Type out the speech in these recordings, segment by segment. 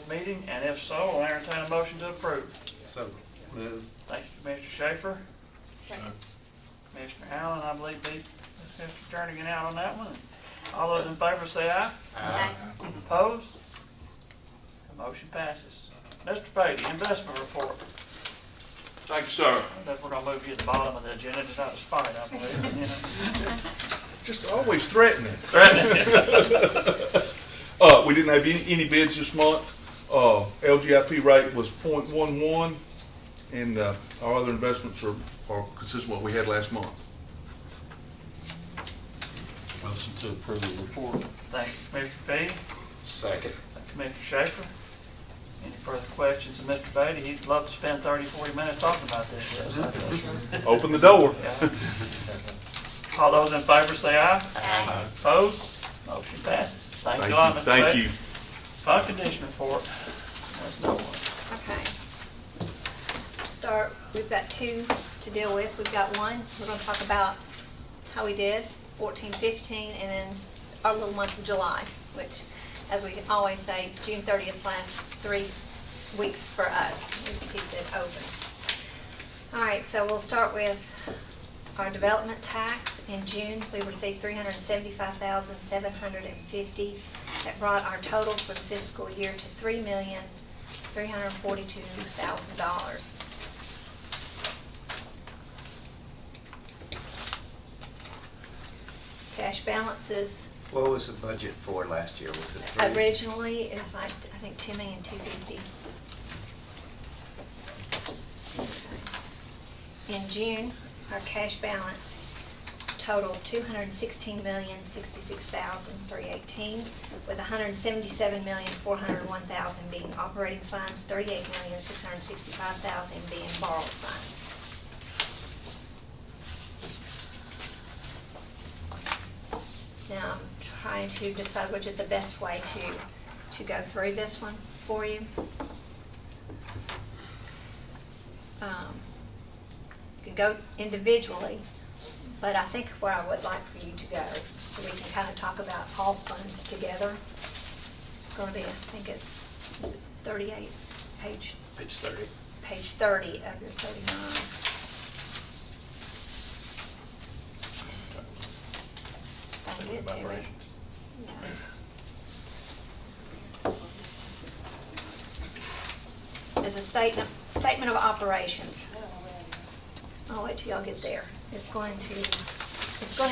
Meeting, and if so, I'll entertain a motion to approve. So move. Thank you, Commissioner Schaefer. Second. Commissioner Allen, I believe, beat Mr. Jernigan out on that one. All those in favor say aye. Aye. Opposed? The motion passes. Mr. Beatty, investment report. Thank you, sir. That's we're gonna move you to the bottom of the agenda, just out of spite, I believe. You know. Just always threatening. Threatening. We didn't have any bids this month. LGIP rate was 0.11, and our other investments are consistent with what we had last month. Motion to approve the report. Thank you, Commissioner Beatty. Second. Thank you, Commissioner Schaefer. Any further questions of Mr. Beatty? He'd love to spend 30, 40 minutes talking about this. Yes. Open the door. Yeah. All those in favor say aye. Aye. Opposed? Motion passes. Thank you a lot, Mr. Thank Beatty. you. Fund condition report. That's no one. Okay. Start, we've got two to deal with. We've got one, we're gonna talk about how we did, 14, 15, and then our little month of July, which, as we always say, June 30th lasts 3 weeks for us. We just keep it open. All right, so we'll start with our development tax. In June, we received $375,750. That brought our total for the fiscal year to $3,342,000. Cash balances What was the budget for last year? Was it three? originally is like, I think, $2,250,000. In June, our cash balance totaled $216,066,318, with $177,401,000 being operating funds, $38,665,000 being borrowed funds. Now, I'm trying to decide which is the best way to go through this one for you. You can go individually, but I think where I would like for you to go, so we can kind of talk about all funds together. It's going to be, I think is it 38, page 30. page 30 of your 39. If I can get to it. Yeah. There's a statement of operations. I'll wait till y'all get there. It's going to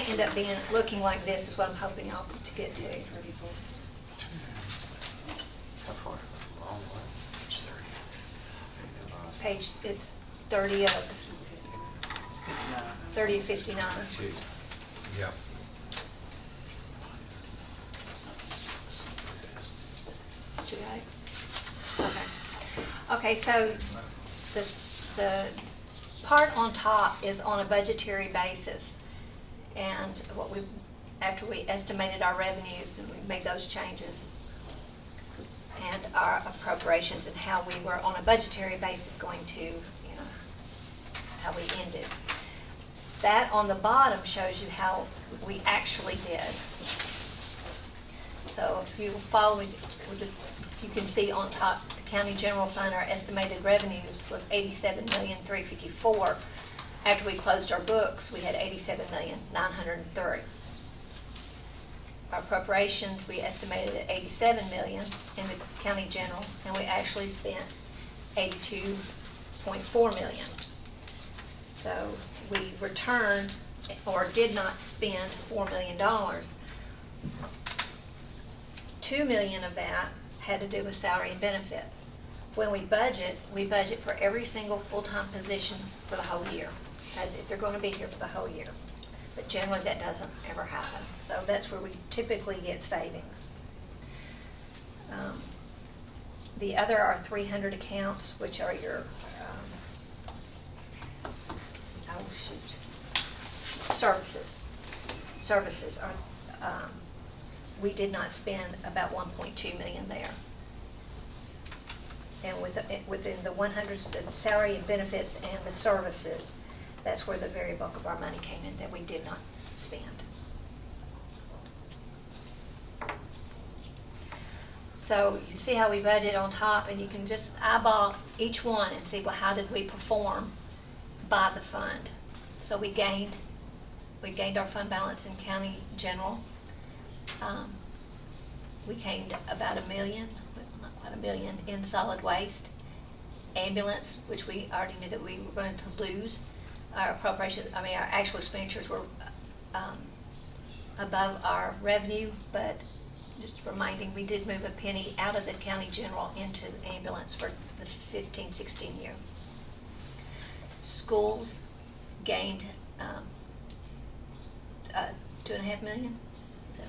end up looking like this is what I'm hoping y'all to get to. How far? Long way. Page, it's 30 of 59. Two. Yeah. What you got it? Okay. Okay, so the part on top is on a budgetary basis. And after we estimated our revenues and we made those changes, and our appropriations and how we were on a budgetary basis going to, how we ended. That on the bottom shows you how we actually did. So if you follow, if you can see on top, the county general fund, our estimated revenues was $87,354,000. After we closed our books, we had $87,903,000. Our appropriations, we estimated at $87 million in the county general, and we actually spent $82.4 million. So we returned, or did not spend, $4 million. $2 million of that had to do with salary and benefits. When we budget for every single full-time position for the whole year, as if they're going to be here for the whole year. But generally that doesn't ever happen. So that's where we typically get savings. The other are 300 accounts, which are your, services. Services are, we did not spend about $1.2 million there. And within the 100s, the salary and benefits and the services, that's where the very bulk of our money came in that we did not spend. So you see how we budget on top, and you can just eyeball each one and see, well, how did we perform by the fund? So we gained our fund balance in county general. We gained about $1 million, not quite $1 million, in solid waste. Ambulance, which we already knew that we were going to lose. Our appropriation, our actual expenditures were above our revenue, but just reminding, we did move a penny out of the county general into the ambulance for the 15-16 year. Schools gained $2.5 million. Is that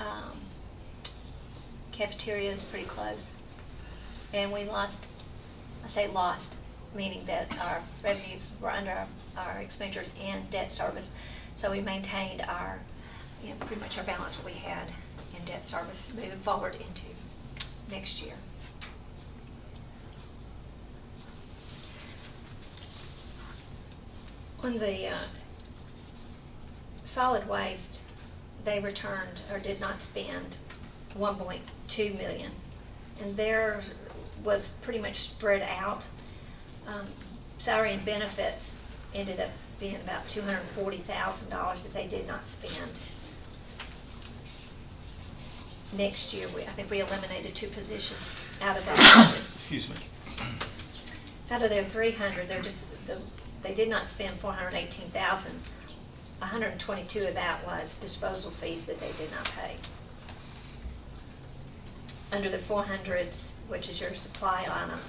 right? Cafeteria is pretty close. And we lost, I say lost, meaning that our revenues were under our expenditures and debt service. So we maintained our, pretty much our balance what we had in debt service moving forward into next year. On the solid waste, they returned or did not spend $1.2 million, and there was pretty much spread out. Salary and benefits ended up being about $240,000 that they did not spend. Next year, I think we eliminated 2 positions out of that budget. Excuse me. Out of their 300, they did not spend $418,000. 122 of that was disposal fees that they did not pay. Under the 400s, which is your supply item,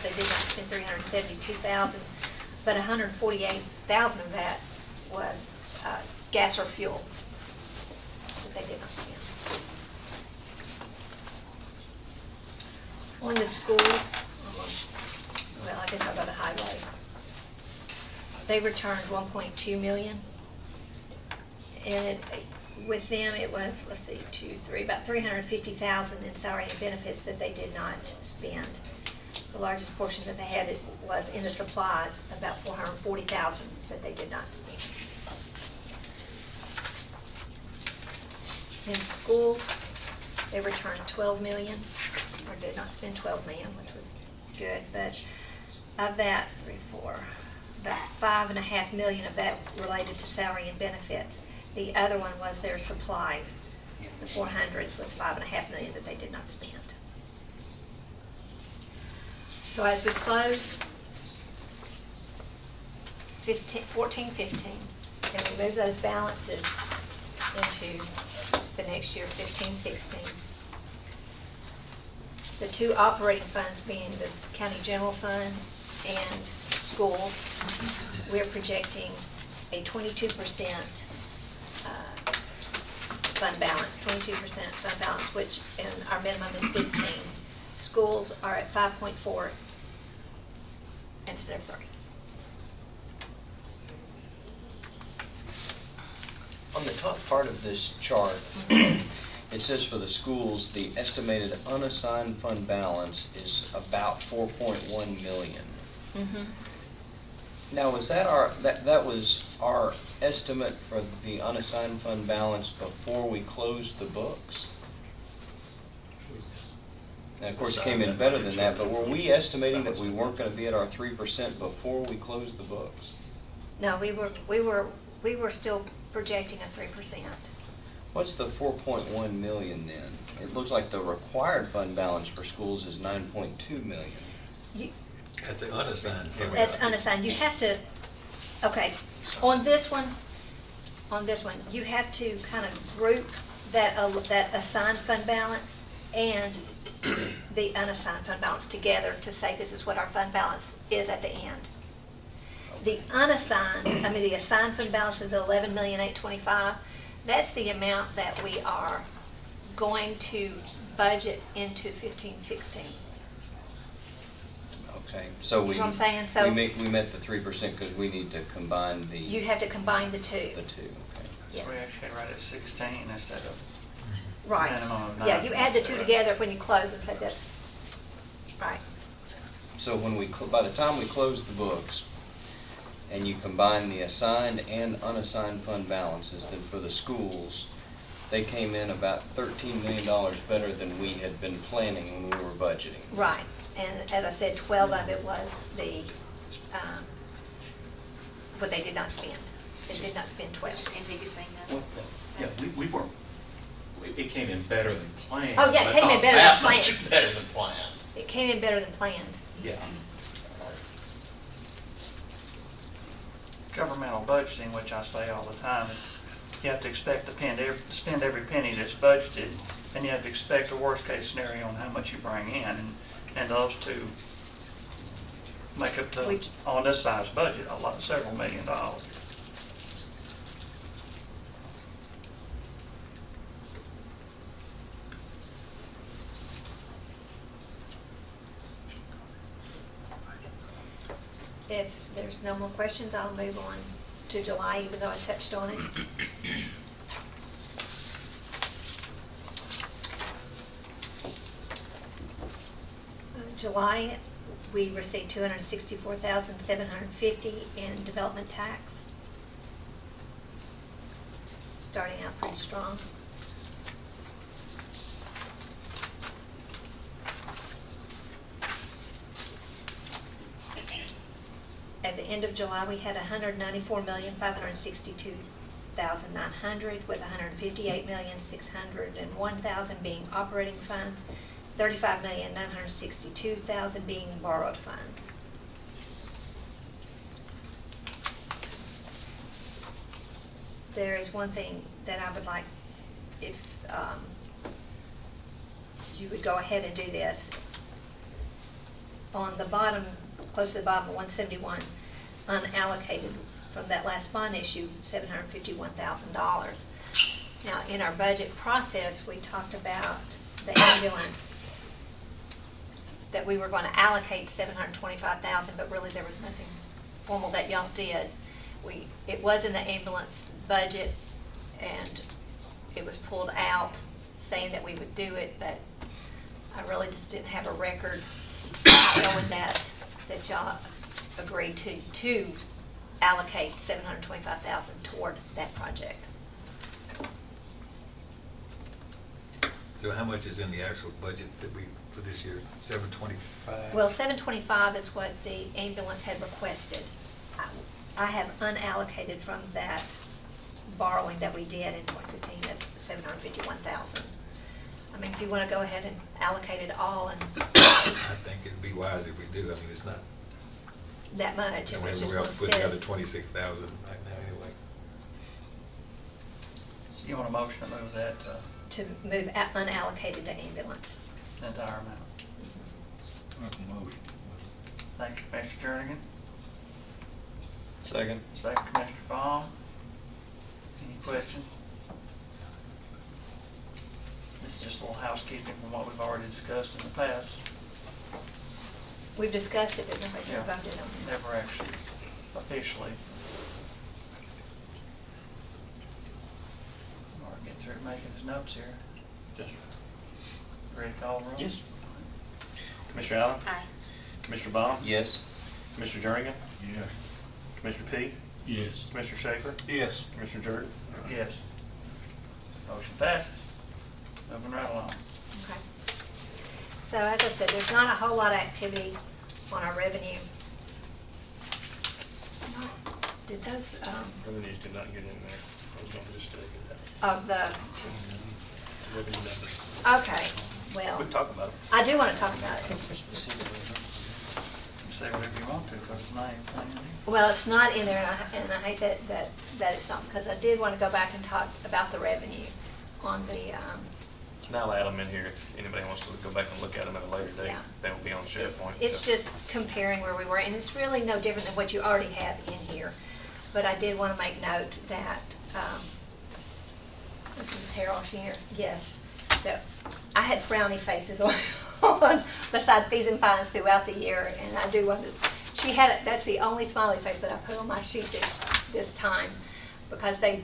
they did not spend $372,000, but $148,000 of that was gas or fuel that they did not spend. On the schools, well, I guess I'll go to highway. They returned $1.2 million, and with them it was, let's see, about $350,000 in salary and benefits that they did not spend. The largest portion that they had was in the supplies, about $440,000 that they did not spend. In schools, they returned $12 million, or did not spend $12 million, which was good, but of that, about $5.5 million of that related to salary and benefits. The other one was their supplies. The 400s was $5.5 million that they did not spend. So as we close 14-15, and we move those balances into the next year, 15-16, the 2 operating funds being the county general fund and schools, we're projecting a 22% fund balance, 22% fund balance, which and our minimum is 15. Schools are at 5.4 instead of 3. On the top part of this chart, it says for the schools, the estimated unassigned fund balance is about $4.1 million. Mm-hmm. Now, was that was our estimate for the unassigned fund balance before we closed the books? And of course, it came in better than that, but were we estimating that we weren't going to be at our 3% before we closed the books? No, we were still projecting a 3%. What's the 4.1 million then? It looks like the required fund balance for schools is 9.2 million. That's an unassigned fund. That's unassigned. You have to, okay, on this one, you have to kind of group that assigned fund balance and the unassigned fund balance together to say this is what our fund balance is at the end. The the assigned fund balance of the $11,825,000, that's the amount that we are going to budget into 15-16. Okay, so You know what I'm saying? So we met the 3% because we need to combine the you have to combine the 2. the two. Okay. Yes. So we actually write it 16 instead of Right. minimum of Yeah, 9. you add the 2 together when you close and say that's right. So when by the time we close the books, and you combine the assigned and unassigned fund balances, then for the schools, they came in about $13 million better than we had been planning when we were budgeting. Right, and as I said, 12 of it was the, what they did not spend. They did not spend 12. Mr. Sandvig is saying that. Well, yeah, we weren't, it came in better than planned. Oh, yeah, it but came in not better that than much planned. Better than planned, It came in better than planned. yeah. Governmental budgeting, which I say all the time, is you have to expect to spend every penny that's budgeted, and you have to expect the worst-case scenario on how much you bring in, and those two make up the, on this size budget, several $1 million. If there's no more questions, I'll move on to July, even though I touched on it. July, we received $264,750 in development tax. Starting out pretty strong. At the end of July, we had $194,562,900, with $158,601,000 being operating funds, $35,962,000 being borrowed funds. There is one thing that I would like, if you would go ahead and do this. On the bottom, close to the bottom of 171, unallocated from that last bond issue, $751,000. Now, in our budget process, we talked about the ambulance, that we were going to allocate $725,000, but really there was nothing formal that y'all did. It was in the ambulance budget, and it was pulled out, saying that we would do it, but I really just didn't have a record showing that y'all agreed to allocate $725,000 toward that project. So how much is in the actual budget that we, for this year, 725? Well, $725 is what the ambulance had requested. I have unallocated from that borrowing that we did in 2015 of $751,000. I mean, if you want to go ahead and allocate it all, and I think it'd be wise if we do. I mean, it's not, that much, I and mean, it's we just have going to to put together sit. 26,000 right now anyway. So you want a motion to move that To move unallocated to ambulance. entire amount? Motion. Thank you, Commissioner Jernigan. Second. Second, Commissioner Baum. Any questions? This is just a little housekeeping from what we've already discussed in the past. We've discussed it, but nobody's ever Yeah. voted on it. Never actually officially. Or get through making his notes here. Just Ready to call the roll? Yes. Commissioner Allen? Aye. Commissioner Baum? Yes. Commissioner Jernigan? Yes. Commissioner P? Yes. Commissioner Schaefer? Yes. Commissioner Jordan? Yes. Motion passes. Moving right along. Okay. So as I said, there's not a whole lot of activity on our revenue. Did those, Revenues did not get in there. I was going to just take it of the, out. Revenue numbers. okay, well, We can talk about it. I do want to talk about it. You say whatever you want to, because it's not even plain. Well, it's not in there, and I hate that it's not, because I did want to go back and talk about the revenue on the, And I'll add them in here if anybody wants to go back and look at them at a later date. Yeah. They will be on SharePoint. it's so. just comparing where we were, and it's really no different than what you already have in here. But I did want to make note that, was Ms. Harrell here? Yes, that I had frowny faces on beside fees and fines throughout the year, and I do want to, that's the only smiley face that I put on my sheet this time, because they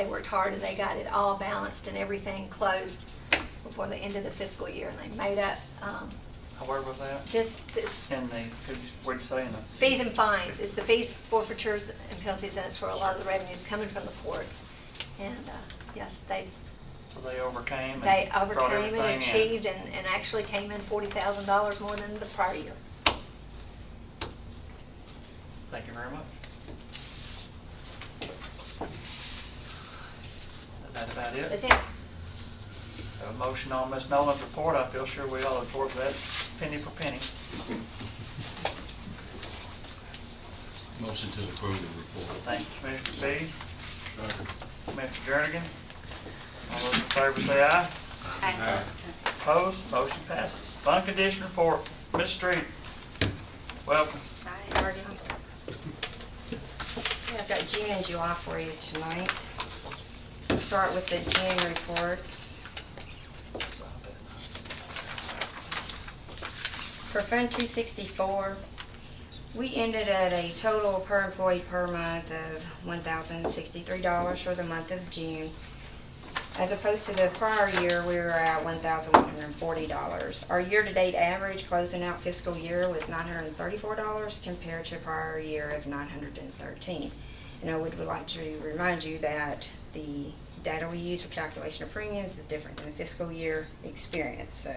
worked hard and they got it all balanced and everything closed before the end of the fiscal year, and they made up, Where was that? this, In the, what'd you say in the? fees and fines, it's the fees, forfeitures, and penalties, and it's for a lot of the revenues coming from the courts. And, yes, they So they overcame and They brought overcame and everything in. achieved and actually came in $40,000 more than the prior year. Thank you very much. Is that about it? That's it. Have a motion on Ms. Nolan's report. I feel sure we all look forward to that penny for penny. Motion to approve the report. Thank you, Mr. B. Mr. Jernigan. All those in favor say aye. Aye. Opposed? Motion passes. Fund condition report. Ms. Street. Welcome. Hi, how are you? I've got June and July for you tonight. We'll start with the June reports. For Fund 264, we ended at a total per employee per month of $1,063 for the month of June. As opposed to the prior year, we were at $1,140. Our year-to-date average closing out fiscal year was $934 compared to prior year of $913. And I would like to remind you that the data we use for calculation of premiums is different than the fiscal year experience. So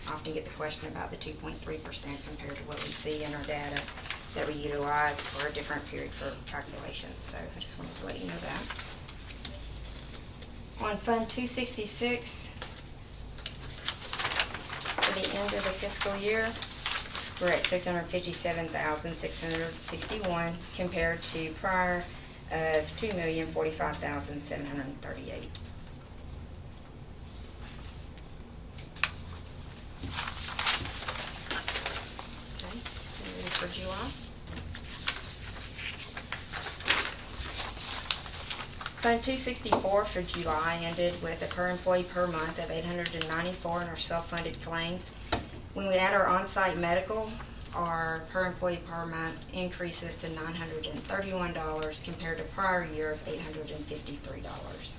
I often get the question about the 2.3% compared to what we see in our data that we utilize for a different period for calculation. So I just wanted to let you know that. On Fund 266, for the end of the fiscal year, we're at $657,661 compared to prior of $2,045,738. Okay, you ready for July? Fund 264 for July ended with a per employee per month of $894 in our self-funded claims. When we add our on-site medical, our per employee per month increases to $931 compared to prior year of $853.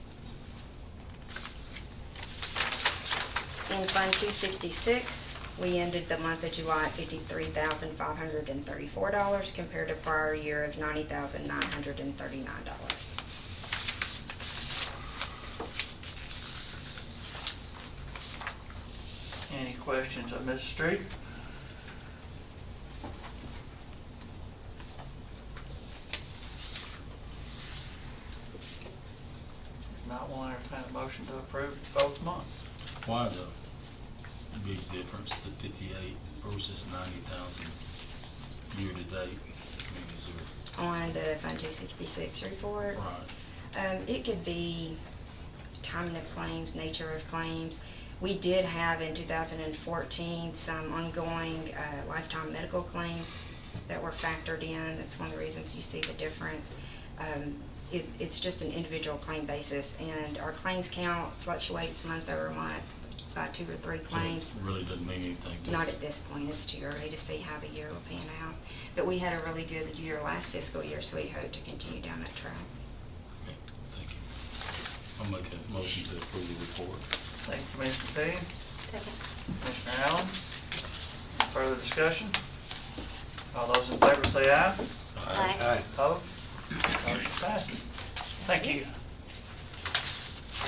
In Fund 266, we ended the month of July at $53,534 compared to prior year of $90,939. Any questions of Ms. Street? If not, we'll entertain a motion to approve both months. Why the big difference, the 58 versus 90,000 year to date? I mean, is there, On the Fund 266 report. right, It could be timing of claims, nature of claims. We did have in 2014 some ongoing lifetime medical claims that were factored in. That's one of the reasons you see the difference. It's just an individual claim basis, and our claims count fluctuates month over month by 2 or 3 claims. so it really doesn't mean anything to Not us? at this point. It's too early to see how the year will pan out. But we had a really good year last fiscal year, so we hope to continue down that track. Okay, thank you. I'll make a motion to approve the report. Thank you, Mr. P. Second. Mr. Allen. Further discussion? All those in favor say aye. Aye. Opposed? Motion passes. Thank you.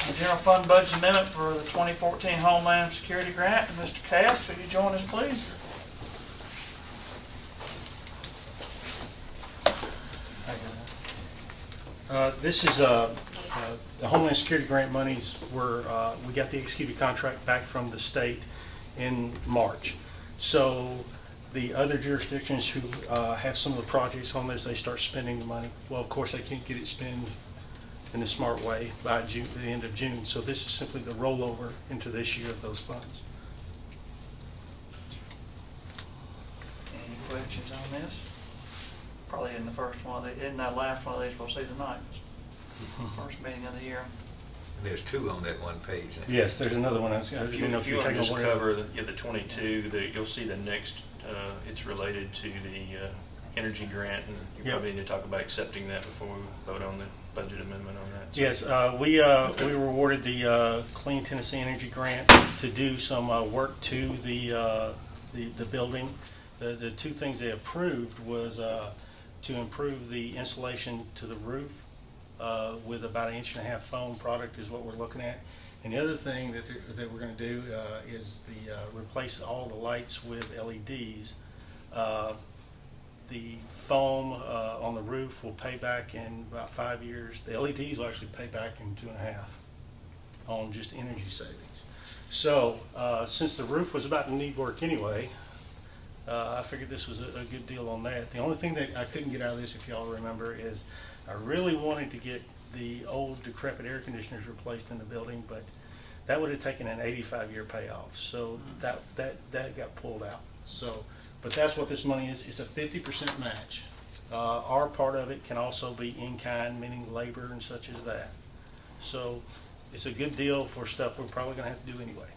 The general fund budget amendment for the 2014 Homeland Security Grant. Mr. Cass, will you join us, please? This is the Homeland Security Grant monies were, we got the executed contract back from the state in March. So the other jurisdictions who have some of the projects on this, they start spending the money. Well, of course, they can't get it spent in a smart way by June, the end of June. So this is simply the rollover into this year of those funds. Any questions on this? Probably in the first one, in that last one of these we'll see tonight. First meeting of the year. There's 2 on that one page. Yes, there's another one. I If you didn't know want if you were to taking just away. cover the 22, you'll see the next, it's related to the energy grant, and you Yep. probably need to talk about accepting that before we vote on the budget amendment on that. Yes, we were awarded the Clean Tennessee Energy Grant to do some work to the building. The 2 things they approved was to improve the insulation to the roof with about 1.5-inch foam product is what we're looking at. And the other thing that we're going to do is replace all the lights with LEDs. The foam on the roof will pay back in about 5 years. The LEDs will actually pay back in 2.5 on just energy savings. So since the roof was about to need work anyway, I figured this was a good deal on that. The only thing that I couldn't get out of this, if y'all remember, is I really wanted to get the old decrepit air conditioners replaced in the building, but that would have taken an 85-year payoff. So that got pulled out. So, but that's what this money is. It's a 50% match. Our part of it can also be in kind, meaning labor and such as that. So it's a good deal for stuff we're probably going to have to do anyway.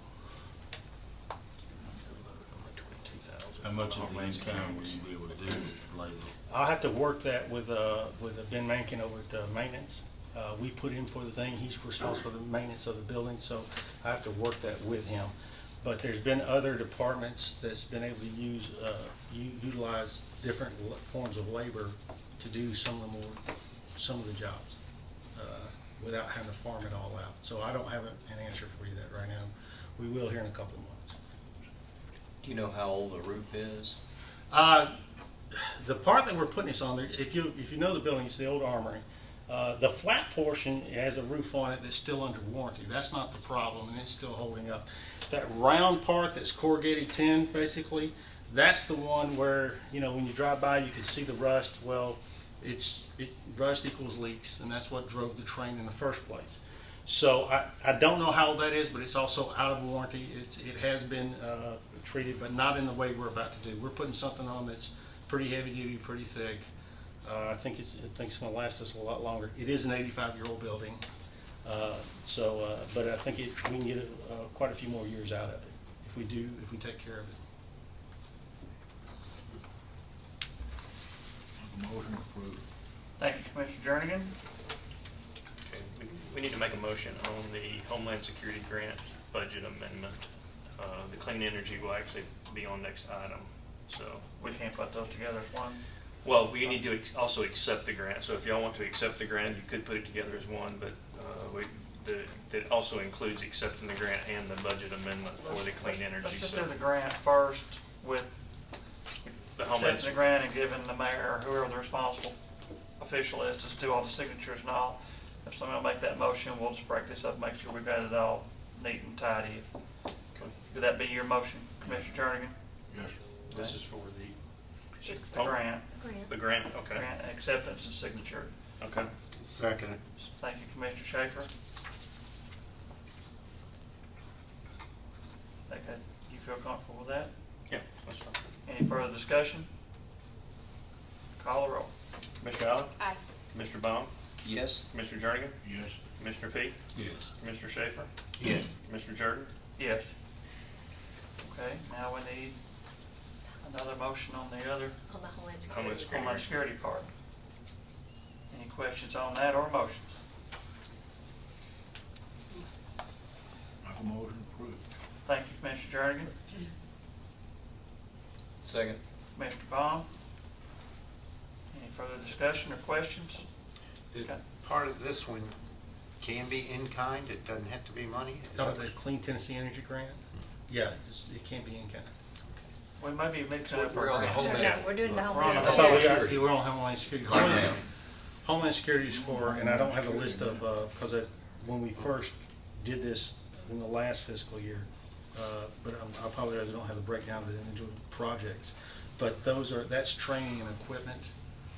How much of the in-kind will you be able to do with labor? I'll have to work that with Ben Mankin over at maintenance. We put him for the thing. He's responsible for the maintenance of the building, so I have to work that with him. But there's been other departments that's been able to utilize different forms of labor to do some of the jobs without having to farm it all out. So I don't have an answer for you that right now. We will here in a couple of months. Do you know how old the roof is? The part that we're putting this on there, if you know the building, it's the old armory. The flat portion has a roof on it that's still under warranty. That's not the problem, and it's still holding up. That round part that's corrugated tin, basically, that's the one where, when you drive by, you can see the rust. Well, rust equals leaks, and that's what drove the train in the first place. So I don't know how old that is, but it's also out of warranty. It has been treated, but not in the way we're about to do. We're putting something on that's pretty heavy duty, pretty thick. I think it's going to last us a lot longer. It is an 85-year-old building, but I think we can get quite a few more years out of it if we take care of it. Motion approved. Thank you, Commissioner Jernigan. Okay, we need to make a motion on the Homeland Security Grant budget amendment. The clean energy will actually be on next item, so. We can't put those together as one. Well, we need to also accept the grant, so if y'all want to accept the grant, you could put it together as one, but that also includes accepting the grant and the budget amendment for the clean energy. Let's just So do the grant first with the Homeland accepting the grant and giving the mayor or whoever the responsible official is to do all the signatures and all. If someone will make that motion, we'll just break this up, make sure we've got it all neat and tidy. Would that be your motion, Commissioner Jernigan? Yes. This is for The grant. the grant, okay. Grant acceptance and signature. Okay. Second. Thank you, Commissioner Schaefer. You feel comfortable with that? Yeah, that's fine. Any further discussion? Call the roll. Commissioner Allen? Aye. Commissioner Baum? Yes? Commissioner Jernigan? Yes. Commissioner Peake? Yes. Commissioner Schaefer? Yes. Commissioner Jordan? Yes. Okay, now we need another motion on the other On the Homeland Homeland Security. Security. Homeland Security part. Any questions on that or motions? Make a motion approved. Thank you, Commissioner Jernigan. Second. Commissioner Baum? Any further discussion or questions? Okay. Part of this one can be in kind, it doesn't have to be money? Is Talking that- about the Clean Tennessee Energy Grant? Yeah, it can't be in kind. We may be mixing up our We're on the grants. Homeland. No, we're doing the We're on Homeland the I Security. thought we were on Homeland Security. Homeland Security is for, and I don't have a list of, because when we first did this in the last fiscal year, but I apologize, I don't have the breakdown of the individual projects. But that's training and equipment.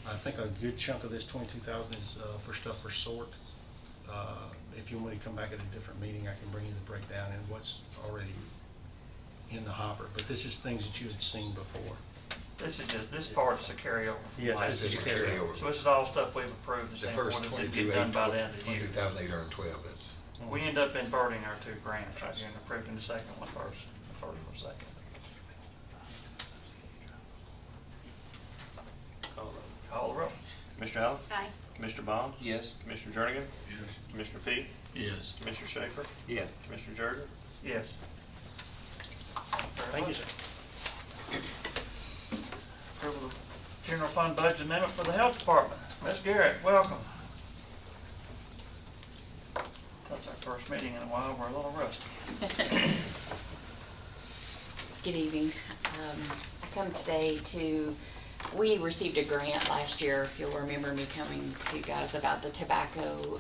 I think a good chunk of this 22,000 is for stuff for SORT. If you want me to come back at a different meeting, I can bring you the breakdown and what's already in the hopper. But this is things that you had seen before. This part is a carryover. from Yes, last this is year. carryover. So this is all stuff we've approved. The same first forward that get done by the end of the year. 22,812, that's. We end up inverting our two grants right here and approving the second one first, the first one second. Call the roll. Commissioner Allen? Aye. Commissioner Baum? Yes? Commissioner Jernigan? Yes. Commissioner Peake? Yes. Commissioner Schaefer? Yes. Commissioner Jordan? Yes. Thank you, sir. Approval of general fund budget amendment for the health department. Ms. Garrett, welcome. That's our First meeting in a while, we're a little rusty. Good evening. I come today we received a grant last year, if you'll remember me coming to you guys about the tobacco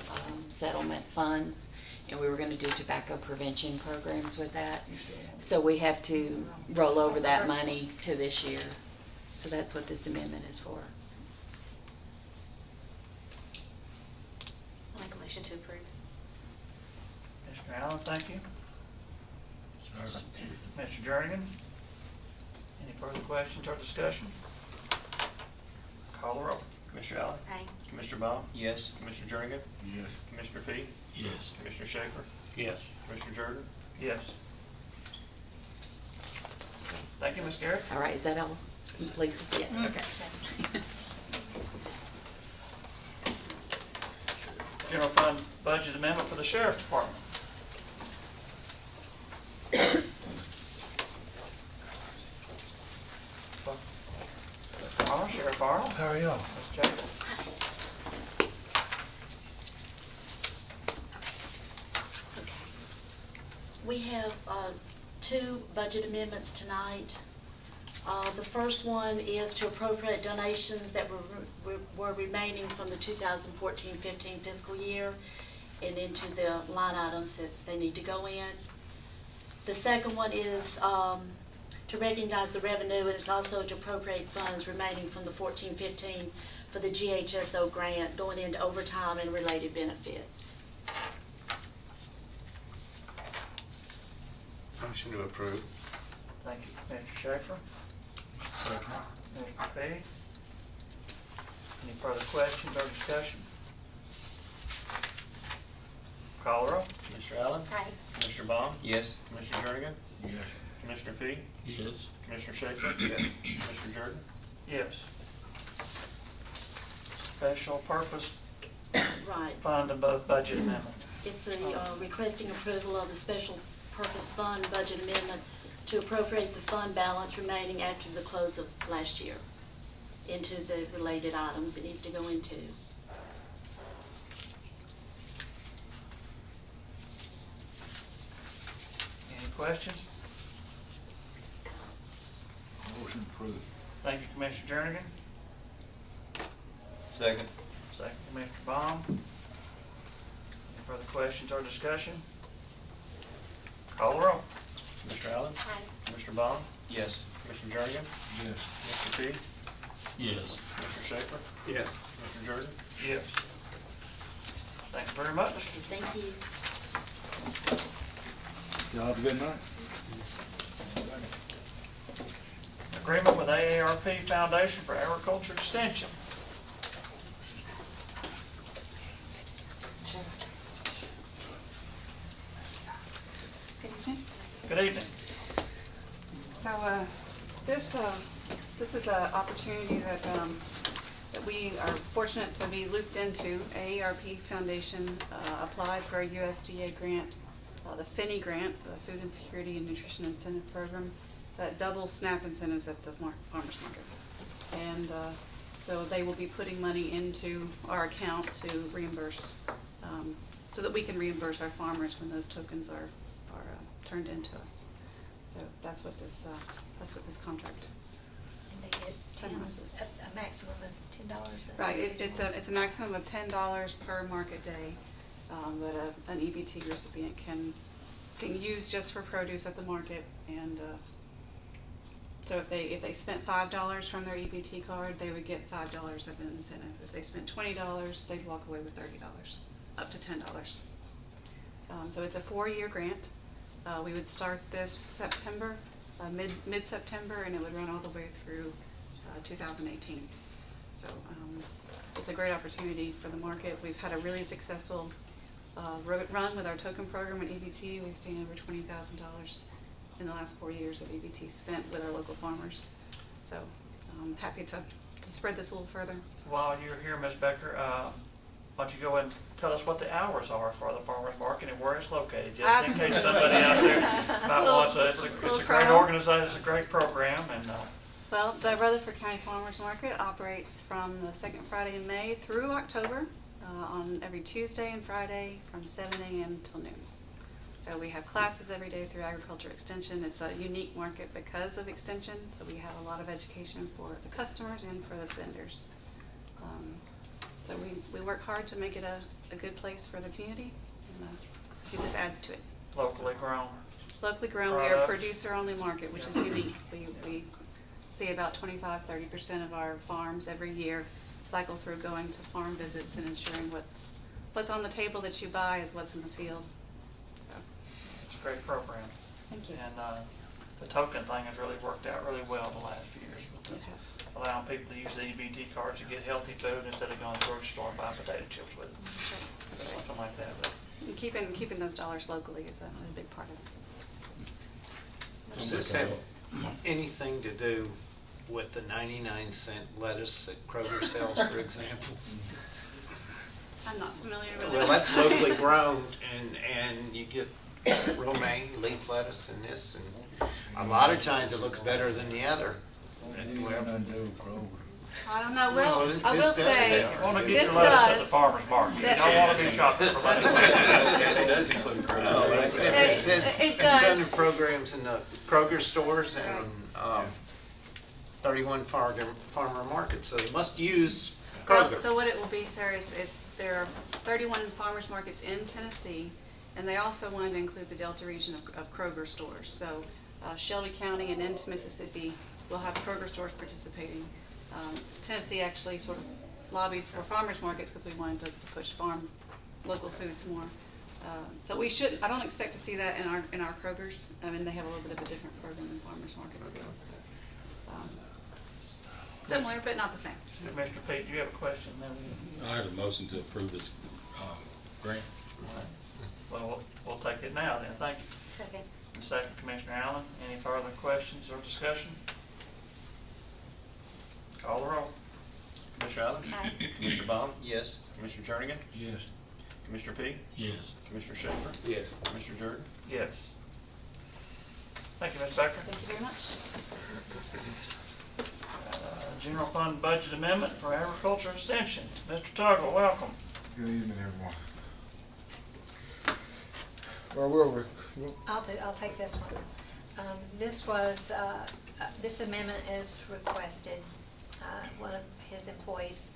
settlement funds. And we were gonna do tobacco prevention programs with that. So we have to roll over that money to this year. So that's what this amendment is for. I'll make a motion to approve. Mr. Allen, thank you. Second. Mr. Jernigan? Any further questions or discussion? Call the roll. Commissioner Allen? Aye. Commissioner Baum? Yes. Commissioner Jernigan? Yes. Commissioner Fee? Yes. Commissioner Schaefer? Yes. Commissioner Jordan? Yes. Thank you, Ms. Garrett. All right, is that all? Please? Yes, okay. General fund budget amendment for the sheriff's department. Sheriff Arnold. How are y'all? Ms. Jacobs. We have two budget amendments tonight. The first one is to appropriate donations that were remaining from the 2014-15 fiscal year and into the line items that they need to go in. The second one is to recognize the revenue, and it's also to appropriate funds remaining from the 14-15 for the GHSO grant going into overtime and related benefits. Motion to approve. Thank you, Mr. Schaefer. Second. Mr. Fee. Any further questions or discussion? Call the roll. Commissioner Allen? Aye. Commissioner Baum? Yes. Commissioner Jernigan? Yes. Commissioner Fee? Yes. Commissioner Schaefer? Yes. Commissioner Jordan? Yes. Special purpose Right. fund above budget amendment. It's requesting approval of the special purpose fund budget amendment to appropriate the fund balance remaining after the close of last year into the related items it needs to go into. Any questions? Motion approved. Thank you, Commissioner Jernigan. Second. Second, Commissioner Baum. Any further questions or discussion? Call the roll. Commissioner Allen? Aye. Commissioner Baum? Yes. Commissioner Jernigan? Yes. Commissioner Fee? Yes. Commissioner Schaefer? Yes. Commissioner Jordan? Yes. Thank you very much. Thank you. Y'all have a good night. Agreement with AARP Foundation for Agriculture Extension. Good evening. Good evening. So this is an opportunity that we are fortunate to be looped into. AARP Foundation applied for a USDA grant, the FINI grant, the Food Insecurity and Nutrition Incentive Program, that doubles SNAP incentives at the farmers market. And so they will be putting money into our account to reimburse, so that we can reimburse our farmers when those tokens are turned into us. So that's what this contract. And they get Summarizes. a maximum of $10. Right, it's a maximum of $10 per market day that an EBT recipient can use just for produce at the market. And so if they spent $5 from their EBT card, they would get $5 of an incentive. If they spent $20, they'd walk away with $30, up to $10. So it's a 4-year grant. We would start this September, mid-September, and it would run all the way through 2018. So it's a great opportunity for the market. We've had a really successful run with our token program at EBT. We've seen over $20,000 in the last 4 years of EBT spent with our local farmers. So I'm happy to spread this a little further. While you're here, Ms. Becker, why don't you go and tell us what the hours are for the farmers market and where it's located, just in case somebody out there might want to. It's a great organization, it's a great program, and well, the Rutherford County Farmers Market operates from the second Friday in May through October. on every Tuesday and Friday from 7 a.m. till noon. So we have classes every day through Agriculture Extension. It's a unique market because of Extension, so we have a lot of education for the customers and for the vendors. So we work hard to make it a good place for the community, and I think this adds to it. Locally grown. Locally grown, we are a Products. producer-only market, which is unique. We see about 25–30% of our farms every year cycle through going to farm visits and ensuring what's on the table that you buy is what's in the field. So, It's a great program. thank you. And the token thing has really worked out really well the last few years. With It has. allowing people to use the EBT cards to get healthy food instead of going to the grocery store and buying potato chips with them. That's right. Something like that. But And keeping those dollars locally is a big part of it. Does this have anything to do with the 99-cent lettuce that Kroger sells, for example? I'm not familiar with it. Well, that's locally grown, and you get romaine, leaf lettuce, and this, and a lot of times it looks better than the other. I don't know. Well, Well, I will this does say, that. you want to this get your lettuce at the does. farmer's market. You That- don't want to be shopping for lettuce. Yes, it does include Kroger. No, but it says It does. incentive programs in the Kroger stores and 31 farmer markets, so they must use Well, Kroger. so what it will be, sir, is there are 31 farmers markets in Tennessee, and they also wanted to include the Delta region of Kroger stores. So Shelby County and into Mississippi will have Kroger stores participating. Tennessee actually sort of lobbied for farmers markets because we wanted to push farm local foods more. So we should. I don't expect to see that in our Krogers. I mean, they have a little bit of a different program than farmers markets will. So, similar, but not the same. Mr. Pete, do you have a question? Then I had a motion to approve this grant. well, we'll take it now then. Thank you. Second. And second, Commissioner Allen. Any further questions or discussion? Call the roll. Commissioner Allen? Aye. Commissioner Baum? Yes. Commissioner Jernigan? Yes. Commissioner Peak? Yes. Commissioner Schaefer? Yes. Commissioner Jordan? Yes. Thank you, Ms. Becker. Thank you very much. General fund budget amendment for agriculture extension. Mr. Tuggle, welcome. Good evening, everyone. Well, I'll take this one. This amendment is requested. One of his employees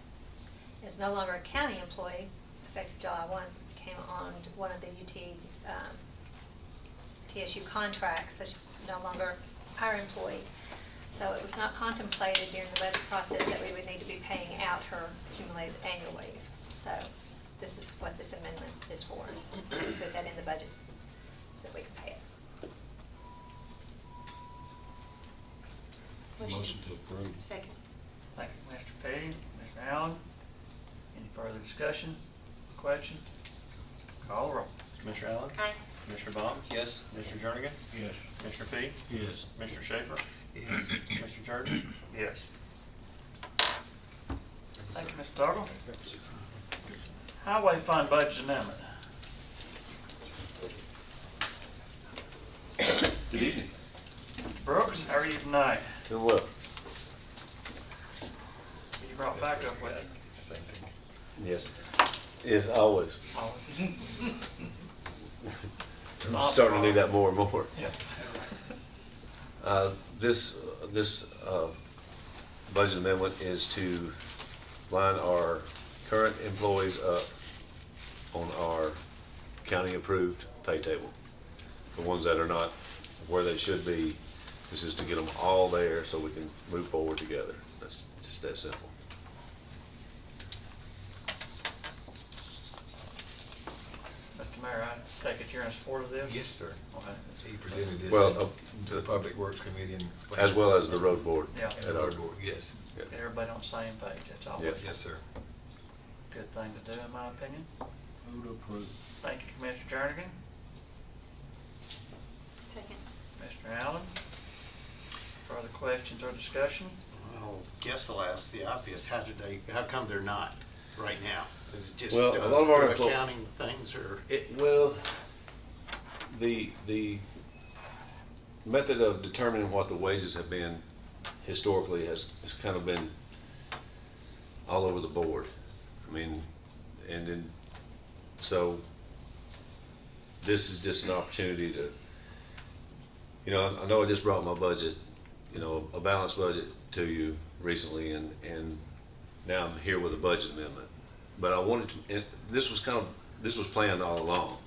is no longer a county employee, effective July 1, came on one of the TSU contracts, such as no longer our employee. So it was not contemplated during the budget process that we would need to be paying out her accumulated annual leave. So this is what this amendment is for, is to put that in the budget so that we can pay it. Motion to approve. Second. Thank you, Mr. Petty. Mr. Allen, any further discussion, question? Call the roll. Commissioner Allen? Aye. Commissioner Baum? Yes. Commissioner Jernigan? Yes. Commissioner Peak? Yes. Commissioner Schaefer? Yes. Commissioner Jordan? Yes. Thank you, Mr. Tuggle. Highway fund budget amendment. Good evening. Mr. Brooks, how are you tonight? Doing well. You brought back up with you. Yes. Yes, always. Oh, I'm starting to do that more and more. yeah. This budget amendment is to line our current employees up on our county-approved pay table. The ones that are not where they should be, this is to get them all there so we can move forward together. That's just that simple. Mr. Mayor, I take it you're in support of this? Yes, sir. Okay. He presented this Well, to the Public Works Committee and explained. As well as the road board. Yeah. And the road board, yes. Yeah. Get everybody on the same page, that's always Yeah. Yes, sir. a good thing to do, in my opinion. Move to approve. Thank you, Commissioner Jernigan. Second. Mr. Allen, further questions or discussion? Well, guess I'll ask the obvious, how come they're not right now? Is it just Well, a lot of our through accounting things, or? Well, the method of determining what the wages have been historically has kind of been all over the board. I mean, and then, so this is just an opportunity to, you know, I know I just brought my budget, you know, a balanced budget to you recently, and now I'm here with a budget amendment. But I wanted to, and this was planned all along,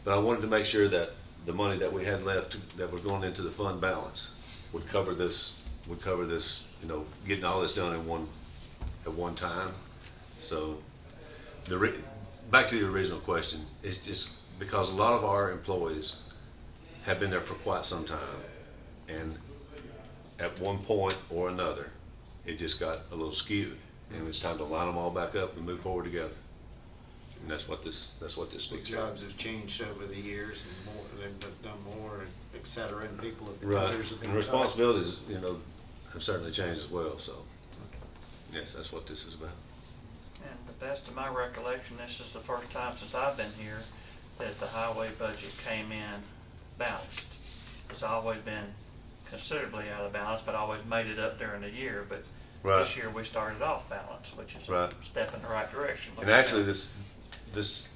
but I wanted to make sure that the money that we had left that was going into the fund balance would cover this, you know, getting all this done at one time. So back to the original question, it's just because a lot of our employees have been there for quite some time, and at one point or another, it just got a little skewed, and it's time to line them all back up and move forward together. And that's what this speaks to. Jobs have changed over the years, and more, they've done more, and et cetera, and people have, Right, others have been. and responsibilities, you know, have certainly changed as well, so, yes, that's what this is about. And the best of my recollection, this is the first time since I've been here that the highway budget came in balanced. It's always been considerably out of balance, but always made it up during the year. But Right. this year we started off balanced, which is Right. a step in the right direction. And actually, this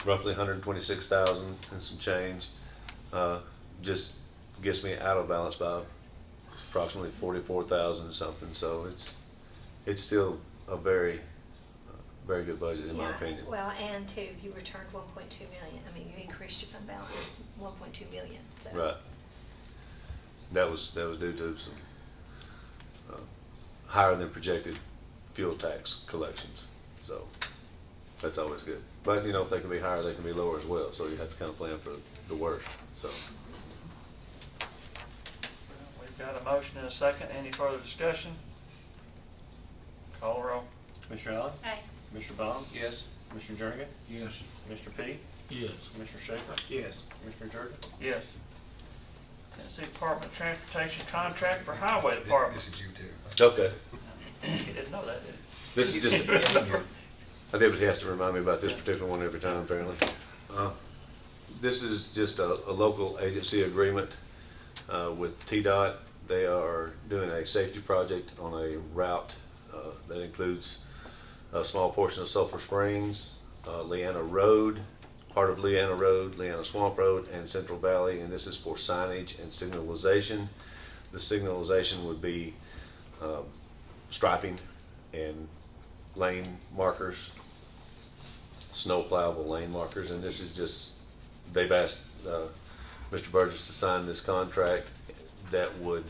roughly 126,000 and some change, just gets me out of balance by approximately 44,000 or something. So it's still a very good budget in my Yeah, opinion. well, and too, you returned 1.2 million. I mean, you increased your fund balance 1.2 million, so. Right. That was due to some higher than projected fuel tax collections. So that's always good. But you know, if they can be higher, they can be lower as well. So you have to kind of plan for the worst. So. We've got a motion and a second. Any further discussion? Call the roll. Commissioner Allen? Aye. Commissioner Bond? Yes. Commissioner Jernigan? Yes. Commissioner Petty? Yes. Commissioner Schaefer? Yes. Commissioner Jordan? Yes. Tennessee Department of Transportation contract for highway department. This is you too. Okay. You didn't know that, did you? This is just. My deputy has to remind me about this particular one every time, apparently. This is just a local agency agreement with TDOT. They are doing a safety project on a route that includes a small portion of Sulphur Springs, Leanna Road, part of Leanna Road, Leanna Swamp Road, and Central Valley, and this is for signage and signalization. The signalization would be striping and lane markers, snow plowable lane markers, and this is just, they've asked Mr. Burgess to sign this contract that would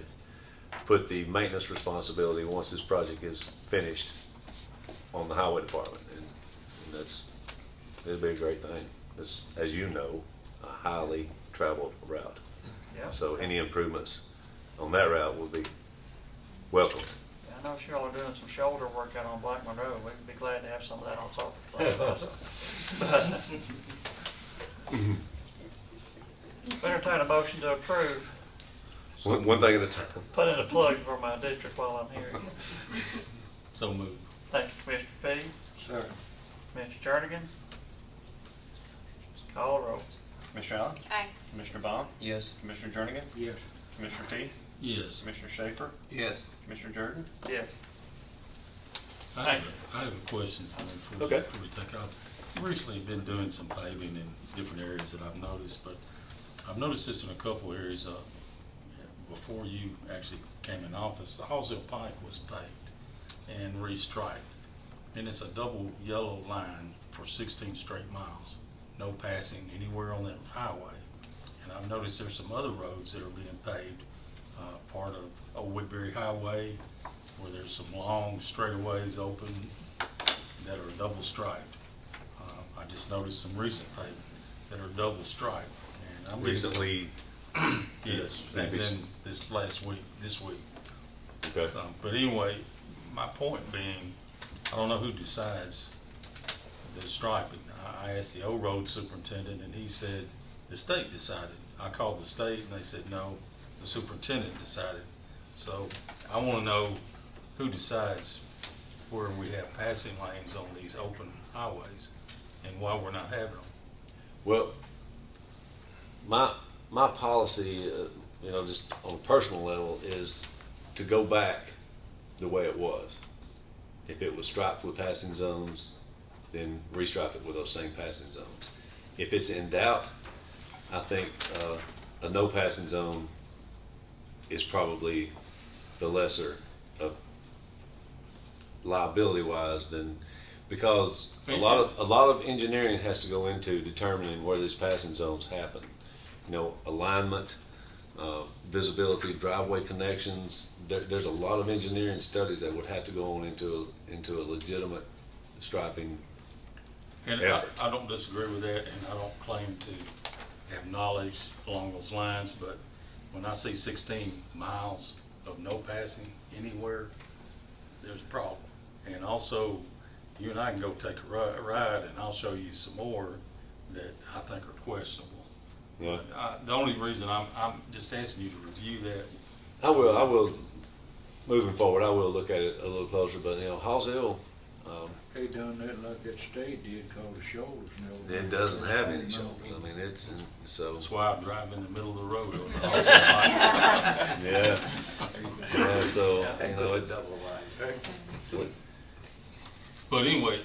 put the maintenance responsibility, once this project is finished, on the highway department, and it'd be a great thing. It's, as you know, a highly traveled route. Yeah. So any improvements on that route will be welcome. I know y'all are doing some shoulder work out on Blackman Road. We'd be glad to have some of that on Sulphur Springs also. Entertain a motion to approve. One thing at a time. Put in a plug for my district while I'm here. So moved. Thank you, Commissioner Petty. Sir. Commissioner Jernigan. Call the roll. Commissioner Allen? Aye. Commissioner Bond? Yes. Commissioner Jernigan? Yes. Commissioner Petty? Yes. Commissioner Schaefer? Yes. Commissioner Jordan? Yes. I have a question for you before we take off. I've recently been doing some paving in different areas that I've noticed, but I've noticed this in a couple areas. Before you actually came in office, the Hallsville Pike was paved and restriped, and it's a double yellow line for 16 straight miles. No passing anywhere on that highway. And I've noticed there's some other roads that are being paved, part of Old Woodbury Highway, where there's some long straightaways open that are double striped. I just noticed some recent paving that are double striped. And I'm Recently. Yes, as in this week. Okay. But anyway, my point being, I don't know who decides the striping. I asked the old road superintendent, and he said the state decided. I called the state, and they said no, the superintendent decided. So I want to know who decides where we have passing lanes on these open highways and why we're not having them. Well, my policy, you know, just on a personal level, is to go back the way it was. If it was striped with passing zones, then restripe it with those same passing zones. If it's in doubt, I think a no passing zone is probably the lesser of liability wise than, because a lot of engineering has to go into determining where these passing zones happen. You know, alignment, visibility, driveway connections. There's a lot of engineering studies that would have to go on into a legitimate striping And effort. I don't disagree with that, and I don't claim to have knowledge along those lines, but when I see 16 miles of no passing anywhere, there's a problem. And also, you and I can go take a ride, and I'll show you some more that I think are questionable. Yeah. But the only reason I'm just asking you to review that. I will, moving forward, I will look at it a little closer, but you know, Halls Hill, They done that like that state did, called the shoulders and everything. it doesn't have any shoulders. I mean, so. That's why I drive in the middle of the road. Yeah. Yeah, so, you know, it's, But anyway,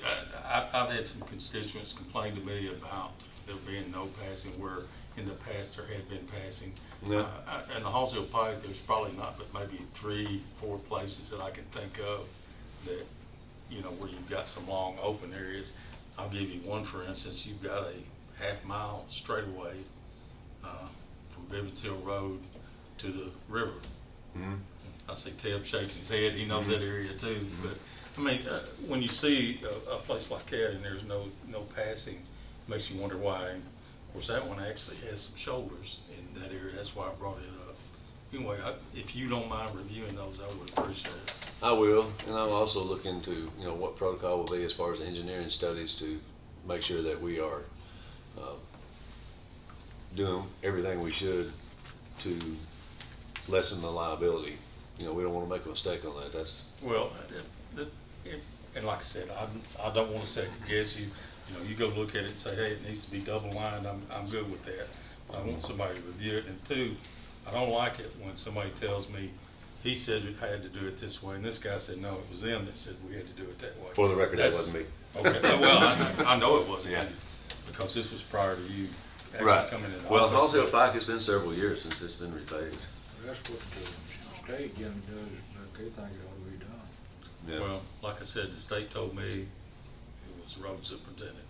I've had some constituents complain to me about there being no passing where in the past there had been passing. Yeah. And the Halls Hill Pike, there's probably not, but maybe 3-4 places that I can think of that, you know, where you've got some long open areas. I'll give you one, for instance. You've got a half-mile straightaway from Bivens Hill Road to the river. Mhm. I see Ted shaking his head. He knows that area too. But I mean, when you see a place like that and there's no passing, it makes you wonder why. Of course, that one actually has some shoulders in that area. That's why I brought it up. Anyway, if you don't mind reviewing those, I would appreciate it. I will, and I'll also look into, you know, what protocol will be as far as engineering studies to make sure that we are doing everything we should to lessen the liability. You know, we don't want to make a mistake on that. That's Well, and like I said, I don't want to second guess you. You know, you go look at it and say, hey, it needs to be double lined. I'm good with that. But I want somebody to review it. And two, I don't like it when somebody tells me he said it had to do it this way, and this guy said no, it was them that said we had to do it that way. For the record, that wasn't me. Okay. Well, I know it wasn't Yeah. you, because this was prior to you actually right. coming in. Well, office, Halls Hill but- Pike, it's been several years since it's been repaved. That's what the state young does, like they think it ought to be done. Yeah. Well, like I said, the state told me it was road superintendent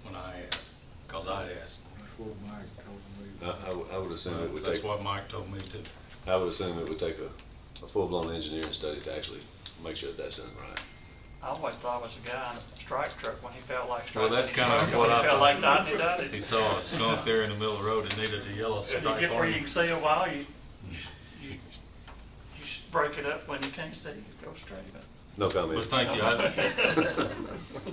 when I asked, because I asked. That's what Mike told me. I would assume it would That's take. what Mike told me too. I would assume it would take a full-blown engineering study to actually make sure that that's done right. I always thought it was a guy in a strike truck when he felt like Well, striking. that's kind of what When I he felt thought. like dotty. He saw a skunk there in the middle of the road and needed a yellow If stripe you get where on you it. can see a while, you break it up when you can't see, you go straight up. No comment. But thank you.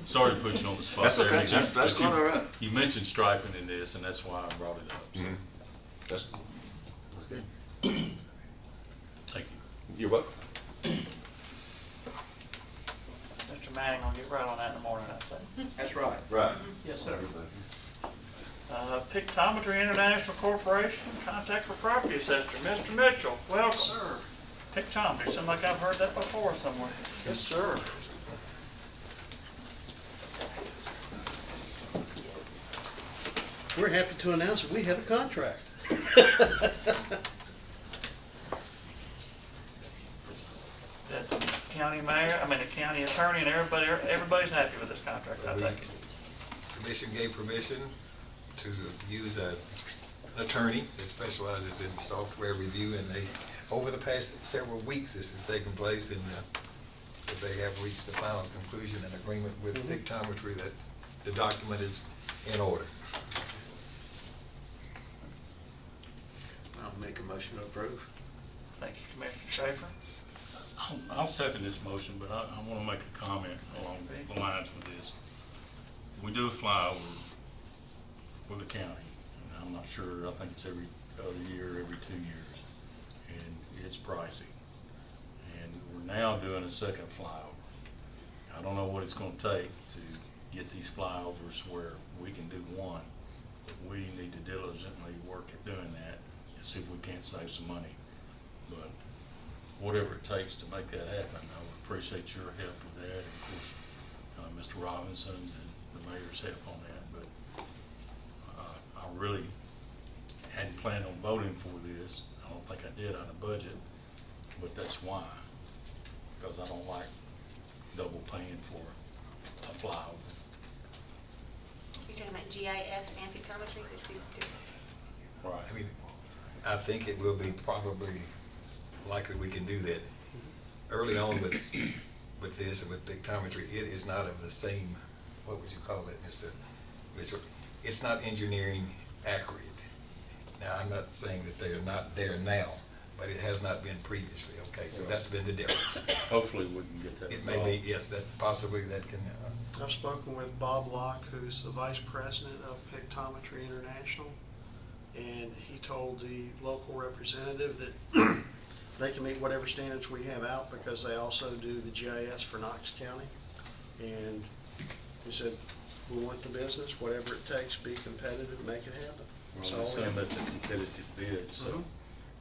Sorry to put you on the spot. That's there, okay. but you- That's but you- quite all right. You mentioned striping in this, and that's why I brought it up. So. Mhm. That's good. Thank you. You're welcome. Mr. Manning will get right on that in the morning, I'd say. That's right. Right. Yes, sir. Pictometry International Corporation, contact for property assessor, Mr. Mitchell, welcome. Sir. Pictometry, seems like I've heard that before somewhere. Yes, sir. We're happy to announce that we have a contract. The county mayor, the county attorney and everybody's happy with this contract, I think. Commission gave permission to use an attorney that specializes in software review, and they, over the past several weeks, this has taken place, and so they have reached a final conclusion and agreement with Pictometry that the document is in order. I'll make a motion to approve. Thank you, Commissioner Schaefer. I'll second this motion, but I want to make a comment along the lines with this. We do a flyover for the county. And I'm not sure, I think it's every other year, every 2 years. And it's pricey. And we're now doing a second flyover. I don't know what it's going to take to get these flyovers where we can do one. But we need to diligently work at doing that and see if we can't save some money. But whatever it takes to make that happen, I would appreciate your help with that. And of course, Mr. Robinson and the mayor's help on that, but I really hadn't planned on voting for this. I don't think I did on the budget, but that's why, because I don't like double paying for a flyover. You're talking about GIS and pictometry? Right. I mean, I think it will be probably likely we can do that. Early on with this and with pictometry, it is not of the same, what would you call it, Mr. Mitchell? It's not engineering accurate. Now, I'm not saying that they are not there now, but it has not been previously, okay? So that's been the difference. Hopefully we can get that It may resolved. be, yes, that possibly that can, I've spoken with Bob Locke, who's the vice president of Pictometry International, and he told the local representative that they can meet whatever standards we have out because they also do the GIS for Knox County. And he said, we want the business, whatever it takes, be competitive, make it happen. Well, So I assume that's a competitive bid, so Mhm.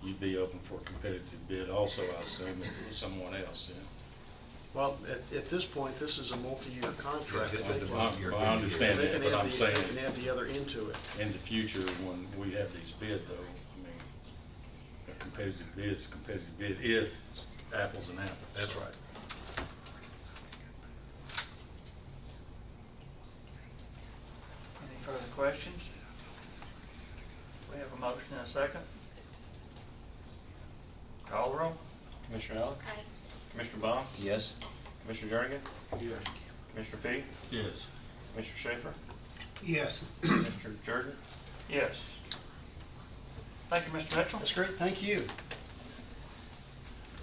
you'd be open for a competitive bid also, I assume, if it was someone else, yeah. Well, at this point, this is a multi-year contract. Yeah, this is a They multi-year I understand can that, but add I'm the- saying They can add the other into it. in the future, when we have these bid though, I mean, a competitive bid is a competitive bid if it's apples and apples. that's right. Any further questions? We have a motion and a second. Call the roll. Commissioner Allen? Aye. Commissioner Baum? Yes? Commissioner Jernigan? Yes. Commissioner P? Yes. Commissioner Schaefer? Yes. Mr. Jordan? Yes. Thank you, Mr. Mitchell. That's great, thank you.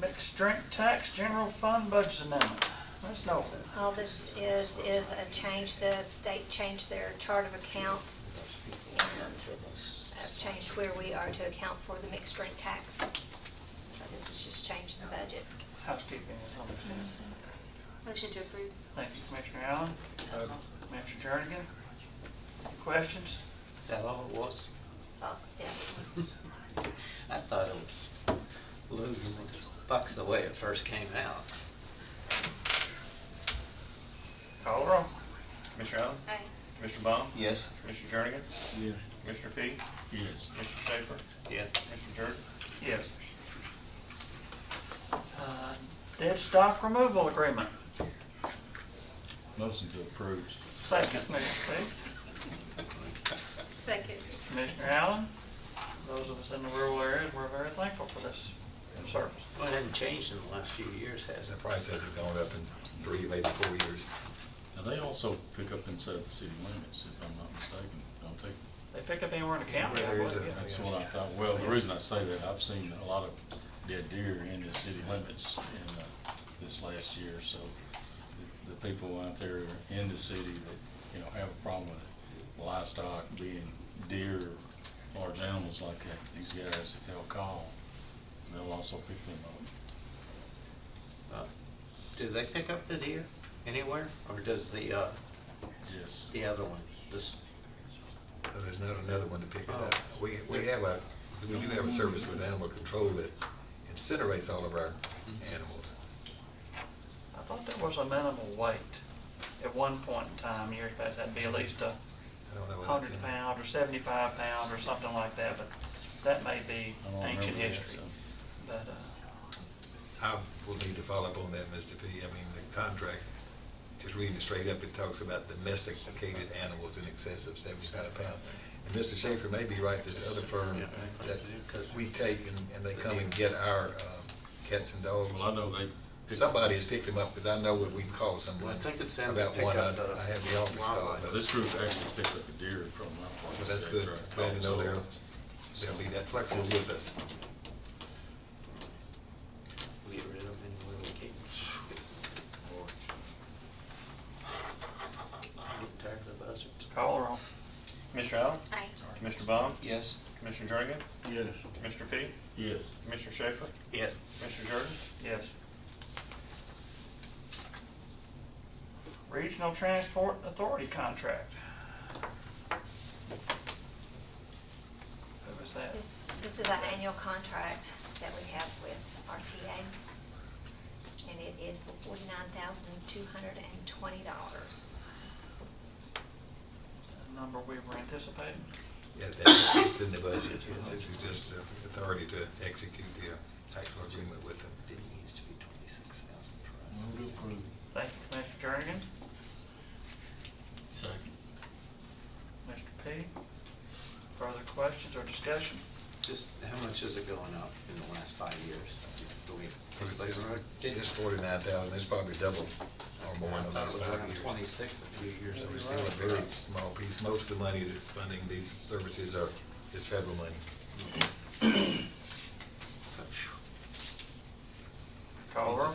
Mixed drink tax general fund budget amendment. Ms. Noble. All this is a change, the state changed their chart of accounts and has changed where we are to account for the mixed drink tax. So this is just changing the budget. Housekeeping is on the table. Motion to approve. Thank you, Commissioner Allen. Commissioner Jernigan. Any questions? Is that all it was? So, yeah. I thought it was losing bucks the way it first came out. Call the roll. Commissioner Allen? Aye. Commissioner Baum? Yes? Commissioner Jernigan? Yes. Commissioner P? Yes. Mr. Schaefer? Yeah. Mr. Jordan? Yes. Dead stock removal agreement. Motion to approve. Second, Commissioner P. Second. Commissioner Allen. Those of us in the rural areas, we're very thankful for this service. Well, it hasn't changed in the last few years, has The it? price hasn't gone up in 3, maybe 4 years. Now, they also pick up inside the city limits, if I'm not mistaken, don't they? They pick up anywhere in the county, I There is believe. a- That's what I thought. Well, the reason I say that, I've seen a lot of dead deer in the city limits in this last year. So the people out there in the city that, have a problem with livestock being deer, large animals like that, these guys, if they'll call, they'll also pick them up. Do they pick up the deer anywhere, or does the Yes. the other one? This There's not another one to pick it up. We do have a service with animal control that incinerates all of our animals. I thought there was a minimal weight at one point in time, years past, that'd be at least a I don't know what it's 100 in. pound or 75 pound or something like that, but that may be I don't ancient remember that, history. so. But, I will need to follow up on that, Mr. P. I mean, the contract, just reading it straight up, it talks about domesticated animals in excess of 75 pounds. And Mr. Schaefer may be right, this other firm that we take and they come and get our cats and dogs. Well, I know they. Somebody has picked them up, because I know that we've called someone I think it's them about that pick one. up the I have the office call. wildlife. but- This group actually picked up a deer from my place. So that's good. Glad to know they'll be that flexible with us. we get rid of any little kids. Get tired of the buzzards. call the roll. Commissioner Allen? Aye. Commissioner Baum? Yes? Commissioner Jernigan? Yes. Commissioner P? Yes. Commissioner Schaefer? Yes. Mr. Jordan? Yes. Regional Transport Authority contract. Who was that? This is an annual contract that we have with RTA. And it is for $49,220. number we were anticipating? Yeah, it's in the budget, yes, this is just the authority to execute the actual agreement with them. Didn't it used to be 26,000 for us? Move to approve. Thank you, Commissioner Jernigan. Second. Mr. P. Further questions or discussion? Just how much is it going up in the last 5 years? Do we, It's anybody just, remember? just 49,000, it's probably double or more in the I last thought it was 5 around years. 26 a few years So ago. we're still a very small piece. Most of the money that's funding these services is federal money. Call roll.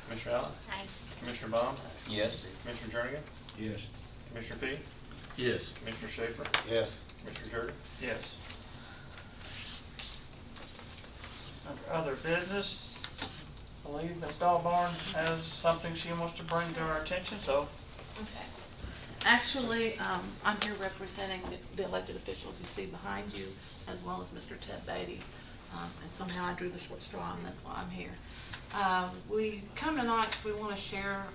Commissioner Allen? Aye. Commissioner Baum? Yes. Commissioner Jernigan? Yes. Commissioner P? Yes. Commissioner Schaefer? Yes. Commissioner Jordan? Yes. Under other business, I believe Ms. Dahlbarn has something she wants to bring to our attention, so Okay. Actually, I'm here representing the elected officials you see behind you, as well as Mr. Ted Beatty. And somehow I drew the short straw, and that's why I'm here. We come tonight because we want to share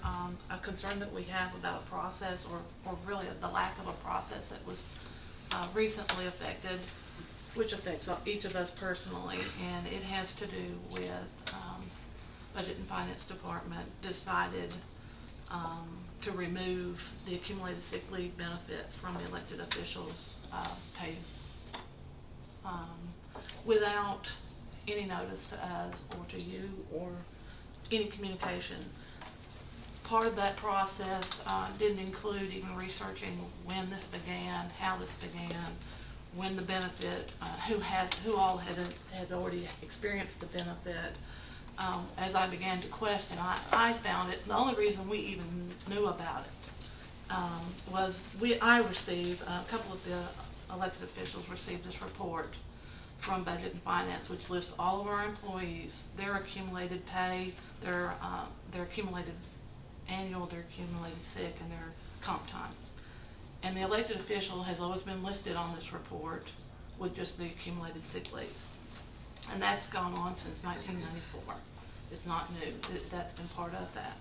a concern that we have about a process, or really the lack of a process that was recently affected, which affects each of us personally, and it has to do with Budget and Finance Department decided to remove the accumulated sick leave benefit from the elected officials' pay without any notice to us or to you or any communication. Part of that process didn't include even researching when this began, how this began, when the benefit, who all had already experienced the benefit. As I began to question, I found it, the only reason we even knew about it was I received, a couple of the elected officials received this report from Budget and Finance, which lists all of our employees, their accumulated pay, their accumulated annual, their accumulated sick, and their comp time. And the elected official has always been listed on this report with just the accumulated sick leave. And that's gone on since 1994. It's not new. That's been part of that.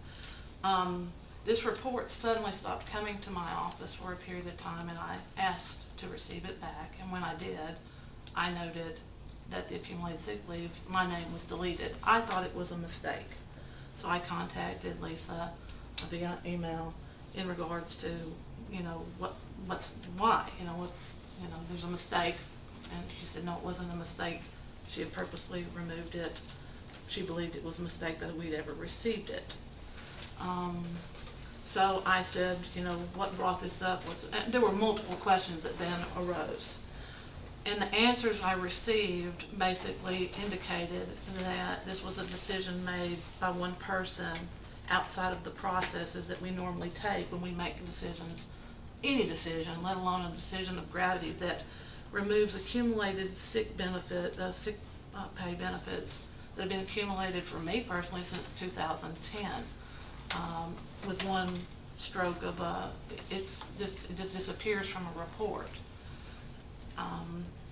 This report suddenly stopped coming to my office for a period of time, and I asked to receive it back. And when I did, I noted that the accumulated sick leave, my name was deleted. I thought it was a mistake. So I contacted Lisa via email in regards to, why, there's a mistake. And she said, no, it wasn't a mistake. She had purposely removed it. She believed it was a mistake that we'd ever received it. So I said, what brought this up was, there were multiple questions that then arose. And the answers I received basically indicated that this was a decision made by one person outside of the processes that we normally take when we make decisions, any decision, let alone a decision of gravity that removes accumulated sick benefit, sick pay benefits that have been accumulated for me personally since 2010, with one stroke of it just disappears from a report.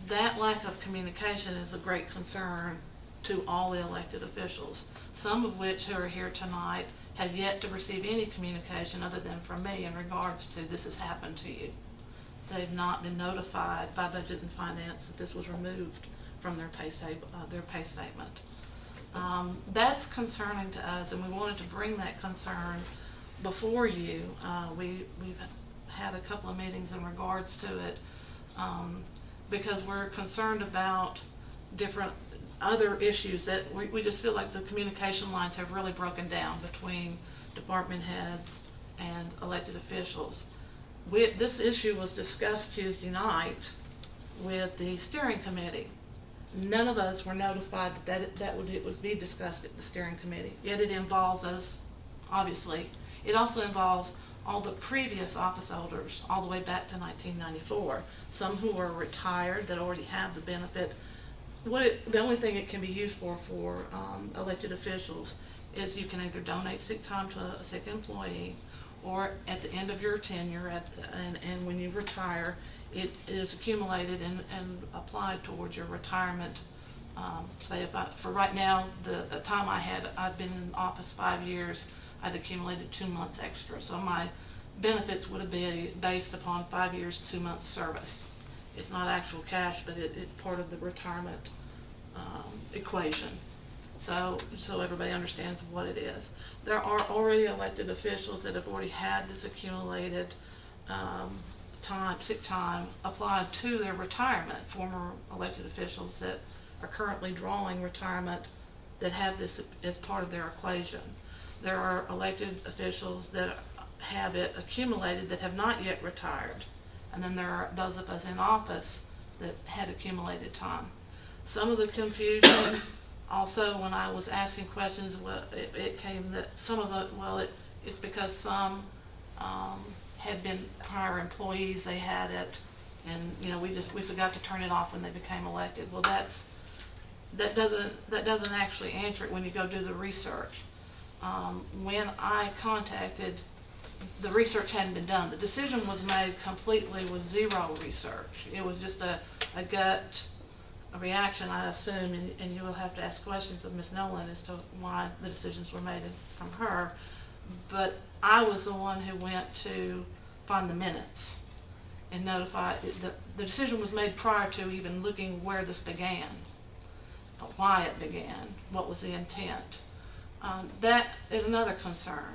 That lack of communication is a great concern to all the elected officials, some of which who are here tonight have yet to receive any communication other than from me in regards to this has happened to you. They've not been notified by Budget and Finance that this was removed from their pay statement. That's concerning to us, and we wanted to bring that concern before you. We've had a couple of meetings in regards to it because we're concerned about different other issues that we just feel like the communication lines have really broken down between department heads and elected officials. This issue was discussed Tuesday night with the steering committee. None of us were notified that it would be discussed at the steering committee. Yet it involves us, obviously. It also involves all the previous office holders, all the way back to 1994. Some who are retired that already have the benefit. The only thing it can be used for elected officials is you can either donate sick time to a sick employee, or at the end of your tenure, and when you retire, it is accumulated and applied towards your retirement. Say for right now, the time I've been in office 5 years, I'd accumulated 2 months extra. So my benefits would be based upon 5 years, 2 months service. It's not actual cash, but it's part of the retirement equation. So everybody understands what it is. There are already elected officials that have already had this accumulated sick time applied to their retirement, former elected officials that are currently drawing retirement that have this as part of their equation. There are elected officials that have it accumulated that have not yet retired. And then there are those of us in office that had accumulated time. Some of the confusion also when I was asking questions, it came that some of it's because some had been prior employees, they had it, and we forgot to turn it off when they became elected. Well, that doesn't actually answer it when you go do the research. When I contacted, the research hadn't been done. The decision was made completely with zero research. It was just a gut reaction, I assume, and you will have to ask questions of Ms. Nolan as to why the decisions were made from her. But I was the one who went to find the minutes and notify. The decision was made prior to even looking where this began, why it began, what was the intent. That is another concern,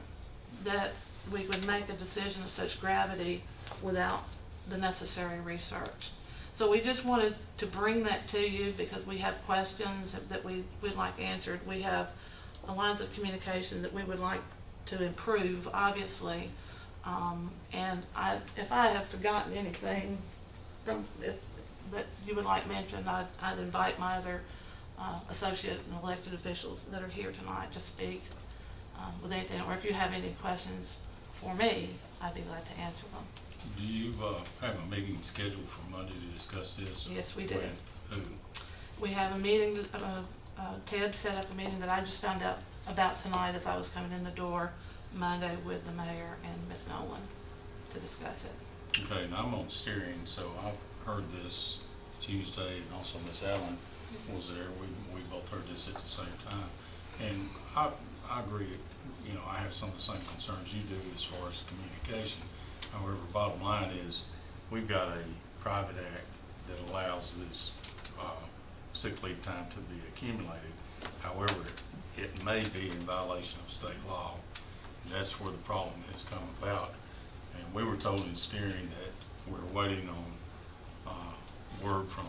that we would make a decision of such gravity without the necessary research. So we just wanted to bring that to you because we have questions that we would like answered. We have lines of communication that we would like to improve, obviously. And if I have forgotten anything that you would like mentioned, I'd invite my other associate and elected officials that are here tonight to speak with anything. Or if you have any questions for me, I'd be glad to answer them. Do you have a meeting scheduled for Monday to discuss this? Yes, we do. With who? We have a meeting, Ted set up a meeting that I just found out about tonight as I was coming in the door Monday with the mayor and Ms. Nolan to discuss it. Okay, and I'm on steering, so I've heard this Tuesday, and also Ms. Allen was there. We both heard this at the same time. And I agree, I have some of the same concerns you do as far as communication. However, bottom line is, we've got a private act that allows this sick leave time to be accumulated. However, it may be in violation of state law. And that's where the problem has come about. And we were told in steering that we're waiting on word from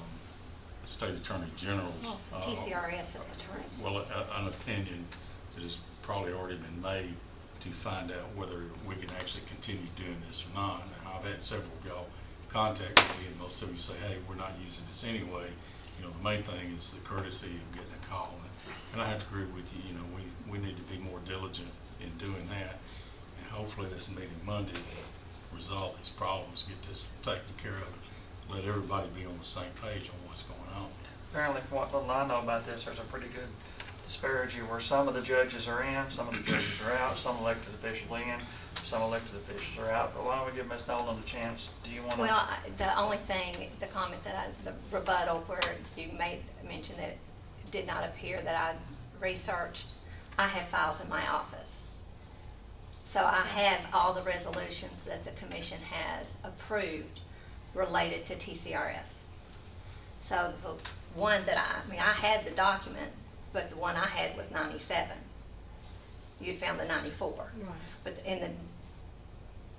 State Attorney General's. TCRS attorneys. Well, an opinion that has probably already been made to find out whether we can actually continue doing this or not. Now, I've had several of y'all contact me, and most of you say, hey, we're not using this anyway. The main thing is the courtesy of getting a call. And I have to agree with you, we need to be more diligent in doing that. And hopefully this meeting Monday will resolve these problems, get this taken care of, let everybody be on the same page on what's going on. Apparently, from what little I know about this, there's a pretty good disparity where some of the judges are in, some of the judges are out, some elected officials in, some elected officials are out. But why don't we give Ms. Nolan a chance? Do you want to? Well, the only thing, the comment the rebuttal where you made mention that it did not appear that I researched, I have files in my office. So I have all the resolutions that the commission has approved related to TCRS. So the one that I had the document, but the one I had was 97. You'd found the 94. Right.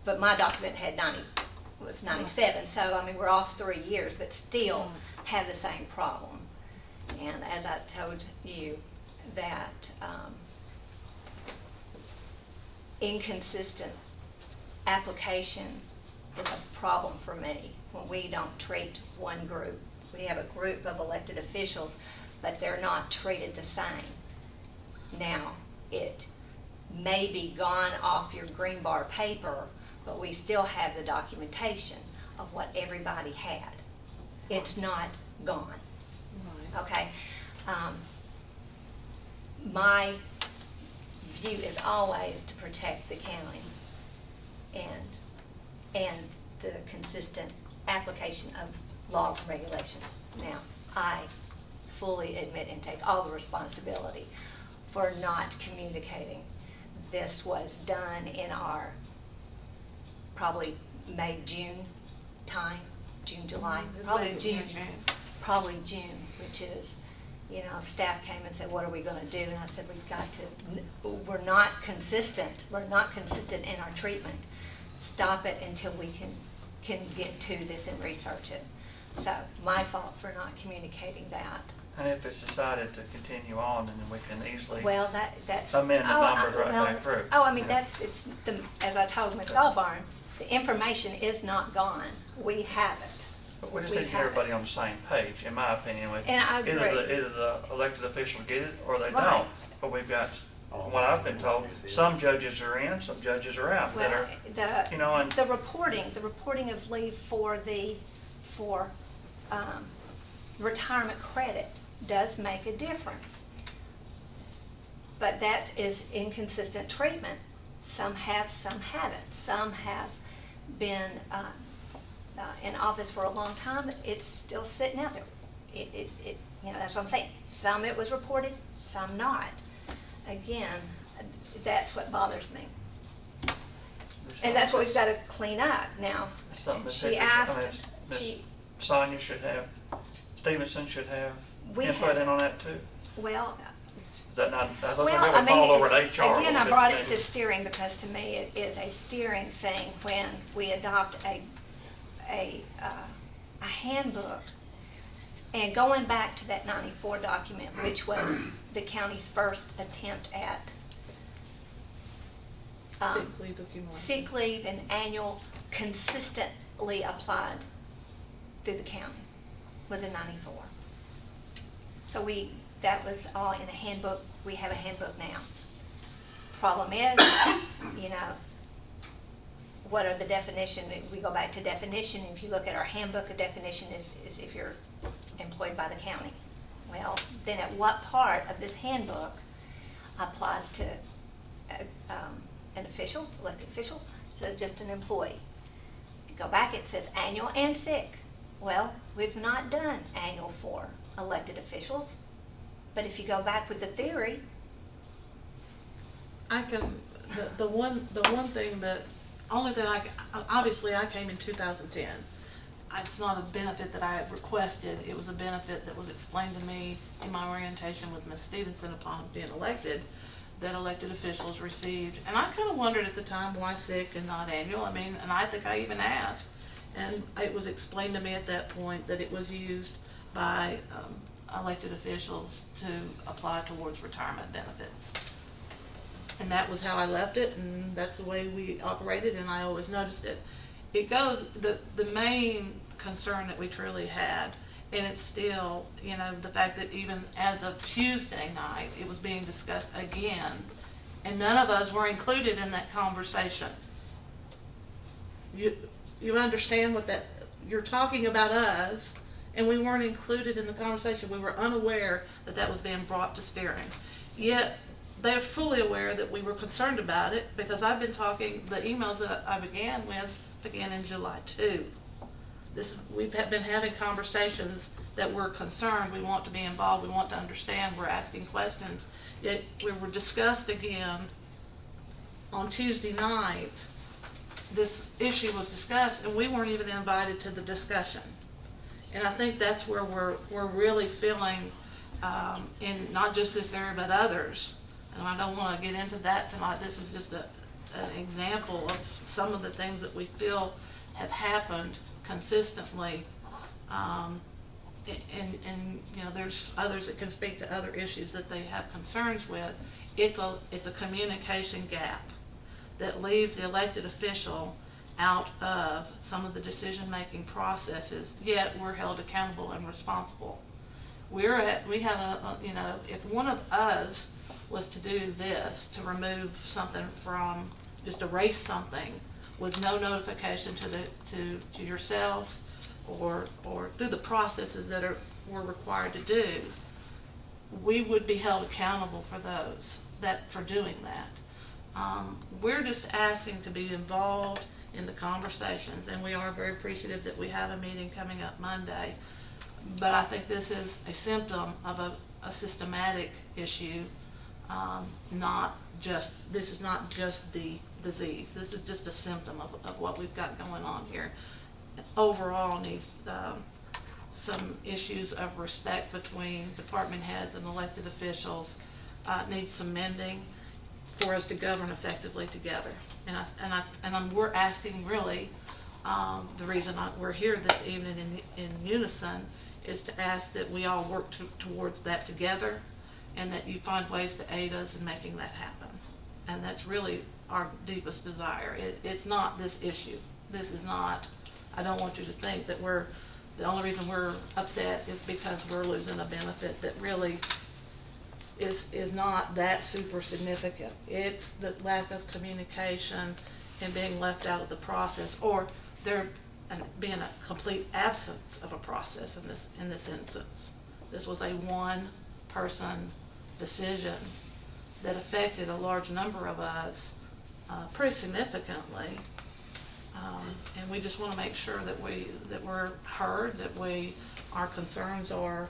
But my document had 97. Right. So we're off 3 years, but still have the same problem. And as I told you, that inconsistent application is a problem for me when we don't treat one group. We have a group of elected officials, but they're not treated the same. Now, it may be gone off your green bar paper, but we still have the documentation of what everybody had. It's not gone. Right. Okay? My view is always to protect the county and the consistent application of laws and regulations. Now, I fully admit and take all the responsibility for not communicating. This was done in our probably May, June time, June, July, It's probably late June. in June. Probably June, which is, you know, staff came and said, what are we gonna do? And I said, we've got to, we're not consistent in our treatment. Stop it until we can get to this and research it. So, my fault for not communicating that. And if it's decided to continue on, then we can easily Well, that's. amend the oh, numbers right well, back through. Oh, I mean, Yeah. it's the, as I told Ms. Albarn, the information is not gone. We have it. But we just We need to get have everybody on the same page, in my opinion. And I agree. Either the elected officials get it or they Right. don't. But we've got, from what I've been told, some judges are in, some judges are out that Well, are, you know, and the reporting of leave for retirement credit does make a difference. But that is inconsistent treatment. Some have, some haven't. Some have been in office for a long time. It's still sitting out there. You know, that's what I'm saying. Some it was reported, some not. Again, that's what bothers me. And that's what we've got to clean up now. something that She asked, Ms. she, Sonia should have, Stevenson should have We input have- in on that too. well, Is that not, I thought well, that I would fall mean, over at it's, HR. a again, little I bit brought to it me. to steering because to me it is a steering thing when we adopt a handbook. And going back to that 94 document, which was the county's first attempt at Sick leave accumulation. sick leave and annual consistently applied through the county was in 94. So that was all in a handbook. We have a handbook now. Problem is, you know, what are the definition? We go back to definition. If you look at our handbook, a definition is if you're employed by the county. Well, then at what part of this handbook applies to an official, elected official, so just an employee? If you go back, it says annual and sick. Well, we've not done annual for elected officials, but if you go back with the theory, I can, the one thing that, only that obviously I came in 2010. It's not a benefit that I requested, it was a benefit that was explained to me in my orientation with Ms. Stevenson upon being elected, that elected officials received. And I kind of wondered at the time why sick and not annual. I mean, and I think I even asked, and it was explained to me at that point that it was used by elected officials to apply towards retirement benefits. And that was how I left it, and that's the way we operated, and I always noticed it. It goes, the main concern that we truly had, and it's still, you know, the fact that even as of Tuesday night, it was being discussed again, and none of us were included in that conversation. You understand what that, you're talking about us, and we weren't included in the conversation. We were unaware that that was being brought to steering. Yet, they're fully aware that we were concerned about it, because I've been talking, the emails that I began with began in July 2. We've been having conversations that we're concerned, we want to be involved, we want to understand, we're asking questions. Yet we were discussed again on Tuesday night. This issue was discussed, and we weren't even invited to the discussion. And I think that's where we're really feeling, in not just this area, but others. And I don't want to get into that tonight. This is just an example of some of the things that we feel have happened consistently. And you know, there's others that can speak to other issues that they have concerns with. It's a communication gap that leaves the elected official out of some of the decision-making processes, yet we're held accountable and responsible. We have you know, if one of us was to do this, to remove something from, just erase something with no notification to yourselves or through the processes that we're required to do, we would be held accountable for for doing that. We're just asking to be involved in the conversations, and we are very appreciative that we have a meeting coming up Monday. But I think this is a symptom of a systematic issue. This is not just the disease. This is just a symptom of what we've got going on here. Overall needs some issues of respect between department heads and elected officials, needs some mending for us to govern effectively together. We're asking really, the reason we're here this evening in unison is to ask that we all work towards that together, and that you find ways to aid us in making that happen. And that's really our deepest desire. It's not this issue. This is not, I don't want you to think that the only reason we're upset is because we're losing a benefit that really is not that super significant. It's the lack of communication and being left out of the process, or there being a complete absence of a process in this instance. This was a one-person decision that affected a large number of us pretty significantly, and we just want to make sure that we're heard, that our concerns are,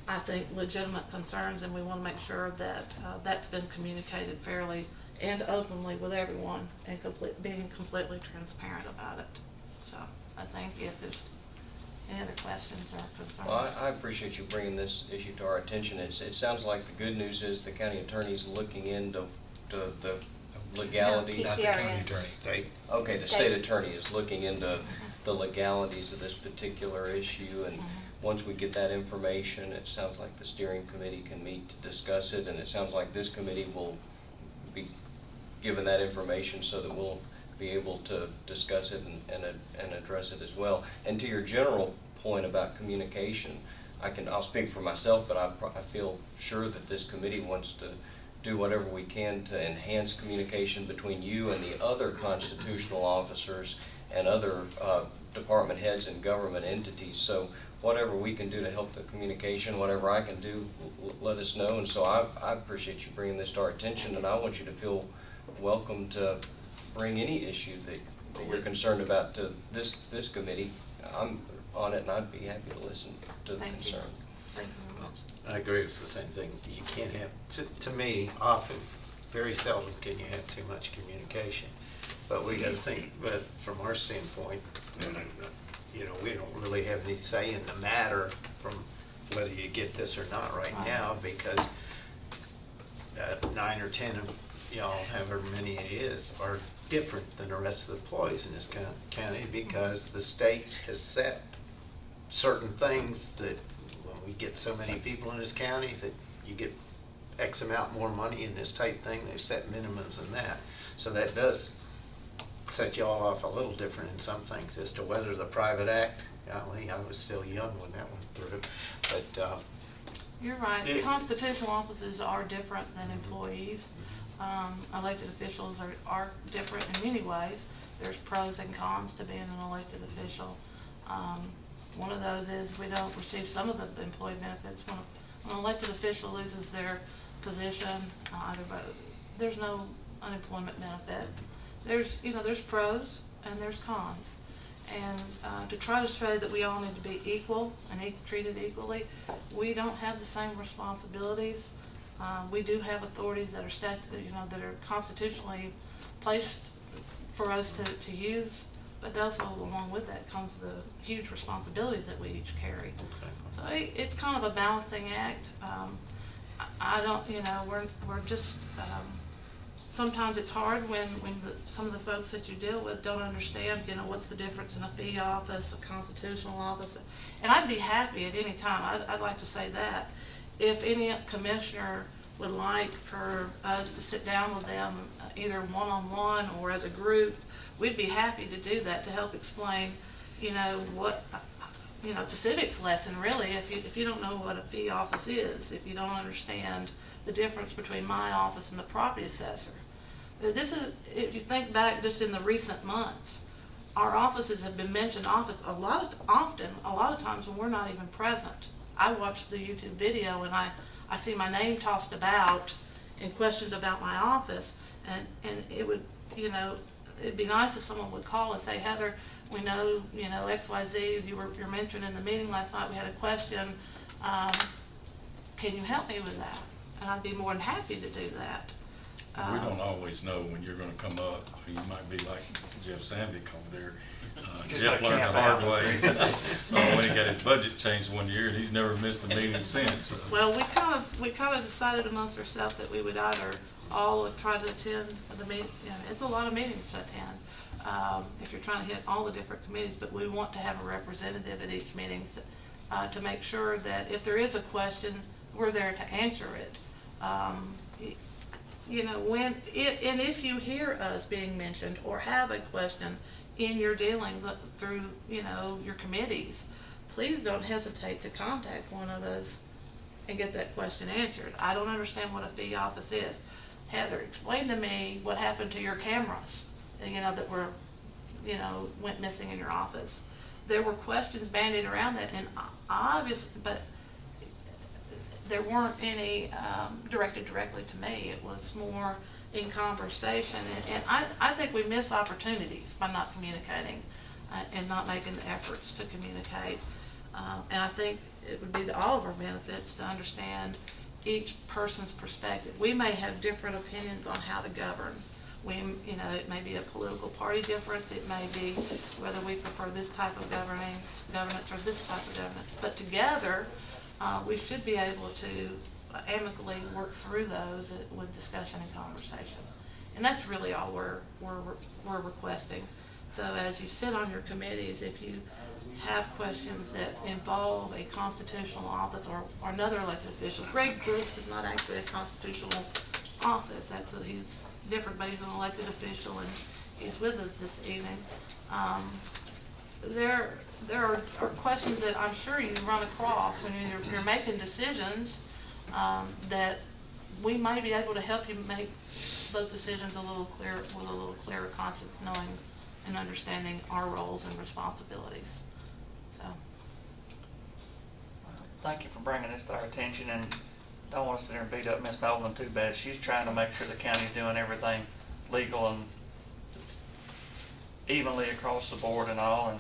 I think, legitimate concerns, and we want to make sure that that's been communicated fairly and openly with everyone, and being completely transparent about it. So I thank you. If there's any other questions or concerns. Well, I appreciate you bringing this issue to our attention. It sounds like the good news is the county attorney's looking into the legalities. No, Not the county attorney. State. Okay, the state attorney is looking into the legalities of this particular issue, and once we get that information, it sounds like the steering committee can meet to discuss it, and it sounds like this committee will be given that information so that we'll be able to discuss it and address it as well. And to your general point about communication, I'll speak for myself, but I feel sure that this committee wants to do whatever we can to enhance communication between you and the other constitutional officers and other department heads and government entities. So whatever we can do to help the communication, whatever I can do, let us know. And so I appreciate you bringing this to our attention, and I want you to feel welcome to bring any issue that you're concerned about to this committee. I'm on it, and I'd be happy to listen to the concern. Thank you very much. I agree with the same thing. You can't have, to me, often, very seldom can you have too much communication. But we got to think, but from our standpoint, you know, we don't really have any say in the matter from whether you get this or not right now, because 9 or 10 of y'all, however many it is, are different than the rest of the employees in this county, because the state has set certain things that when we get so many people in this county that you get X amount more money in this type thing, they've set minimums in that. So that does set y'all off a little different in some things as to whether the private act, golly, I was still young when that went through, but You're right. Constitutional offices are different than employees. Elected officials are different in many ways. There's pros and cons to being an elected official. One of those is we don't receive some of the employee benefits. When an elected official loses their position, there's no unemployment benefit. There's pros and there's cons. And to try to say that we all need to be equal and treated equally, we don't have the same responsibilities. We do have authorities that are that are constitutionally placed for us to use, but also along with that comes the huge responsibilities that we each carry. So it's kind of a balancing act. I don't, we're just. Sometimes it's hard when some of the folks that you deal with don't understand, what's the difference in a fee office, a constitutional office. And I'd be happy at any time, I'd like to say that, if any commissioner would like for us to sit down with them, either one-on-one or as a group, we'd be happy to do that to help explain, what, it's a civics lesson really. If you don't know what a fee office is, if you don't understand the difference between my office and the property assessor. This is, if you think back just in the recent months, our offices have been mentioned a lot of times when we're not even present. I watched the YouTube video and I see my name tossed about in questions about my office, and it would, it'd be nice if someone would call and say, Heather, we know, XYZ, you're mentioned in the meeting last night, we had a question, can you help me with that? And I'd be more than happy to do that. We don't always know when you're gonna come up. You might be like Jeff Sandvik over there. Just Jeff gotta learned the camp hard out. way. When he got his budget changed one year, and he's never missed a meeting since. So. Well, we kind of decided amongst ourselves that we would either all would try to attend the meeting. You know, it's a lot of meetings to attend if you're trying to hit all the different committees, but we want to have a representative at each meeting to make sure that if there is a question, we're there to answer it. You know, and if you hear us being mentioned or have a question in your dealings through, you know, your committees, please don't hesitate to contact one of us and get that question answered. I don't understand what a fee office is. Heather, explain to me what happened to your cameras, you know, that were, you know, went missing in your office. There were questions bandied around that, and obviously, but there weren't any directed directly to me. It was more in conversation, and I think we miss opportunities by not communicating and not making the efforts to communicate. And I think it would be to all of our benefits to understand each person's perspective. We may have different opinions on how to govern. You know, it may be a political party difference. It may be whether we prefer this type of governance or this type of governance. But together, we should be able to amicably work through those with discussion and conversation. And that's really all we're requesting. So as you sit on your committees, if you have questions that involve a constitutional office or another elected official, Greg Brooks is not actually a constitutional office. He's different, but he's an elected official, and he's with us this evening. There are questions that I'm sure you run across when you're making decisions that we might be able to help you make those decisions a little clearer, with a little clearer conscience, knowing and understanding our roles and responsibilities. So, Thank you for bringing this to our attention, and don't want to sit there and beat up Miss Nolan too bad. She's trying to make sure the county's doing everything legal and evenly across the board and all,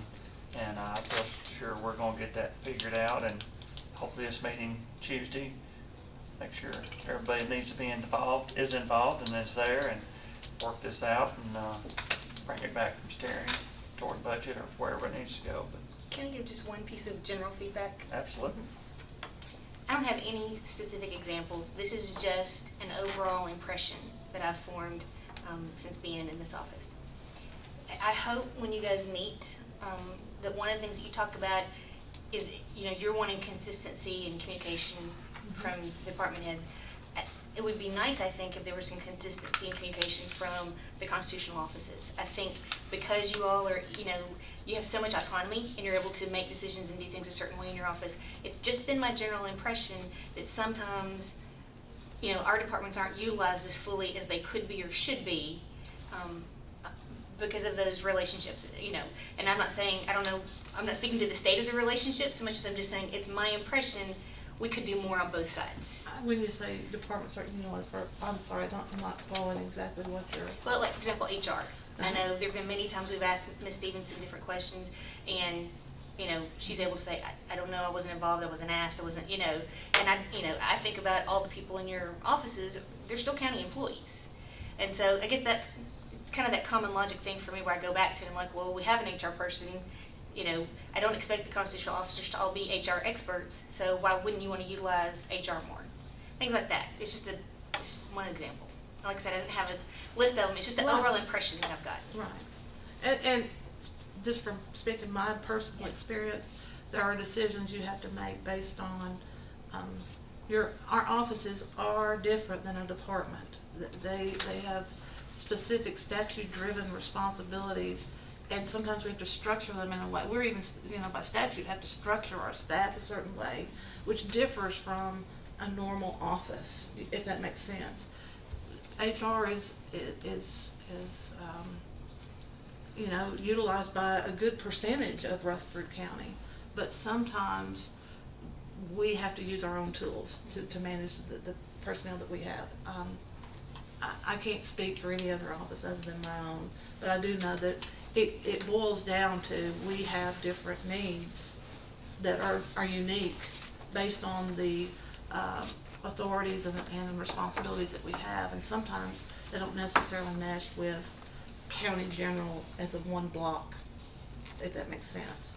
and I feel sure we're going to get that figured out, and hopefully this meeting Tuesday, make sure everybody that needs to be involved is involved and is there, and work this out and bring it back from steering toward budget or wherever it needs to go. But Can I give just one piece of general feedback? absolutely. I don't have any specific examples. This is just an overall impression that I've formed since being in this office. I hope when you guys meet that one of the things that you talk about is, you know, you're wanting consistency and communication from department heads. It would be nice, I think, if there was some consistency and communication from the constitutional offices. I think because you all are, you know, you have so much autonomy and you're able to make decisions and do things a certain way in your office. It's just been my general impression that sometimes, you know, our departments aren't utilized as fully as they could be or should be because of those relationships, you know. And I'm not saying, I don't know, I'm not speaking to the state of the relationship so much as I'm just saying it's my impression we could do more on both sides. when you say departments are utilized for, I'm sorry, I'm not following exactly what you're. Well, like, for example, HR. I know there have been many times we've asked Ms. Stevenson different questions, and, you know, she's able to say, I don't know, I wasn't involved, I wasn't asked, I wasn't, you know, and I think about all the people in your offices, they're still county employees. And so I guess it's kind of that common logic thing for me where I go back to and I'm like, well, we have an HR person, you know, I don't expect the constitutional officers to all be HR experts, so why wouldn't you want to utilize HR more? Things like that. It's just one example. Like I said, I didn't have a list of them. It's just an overall impression that I've got. Right. And just from speaking my personal experience, there are decisions you have to make based on our offices are different than a department. They have specific statute-driven responsibilities, and sometimes we have to structure them in a way. We're even, by statute, have to structure our staff a certain way, which differs from a normal office, if that makes sense. HR is utilized by a good percentage of Rutherford County, but sometimes we have to use our own tools to manage the personnel that we have. I can't speak for any other office other than my own, but I do know that it boils down to we have different needs that are unique based on the authorities and responsibilities that we have, and sometimes they don't necessarily mesh with county general as of one block, if that makes sense.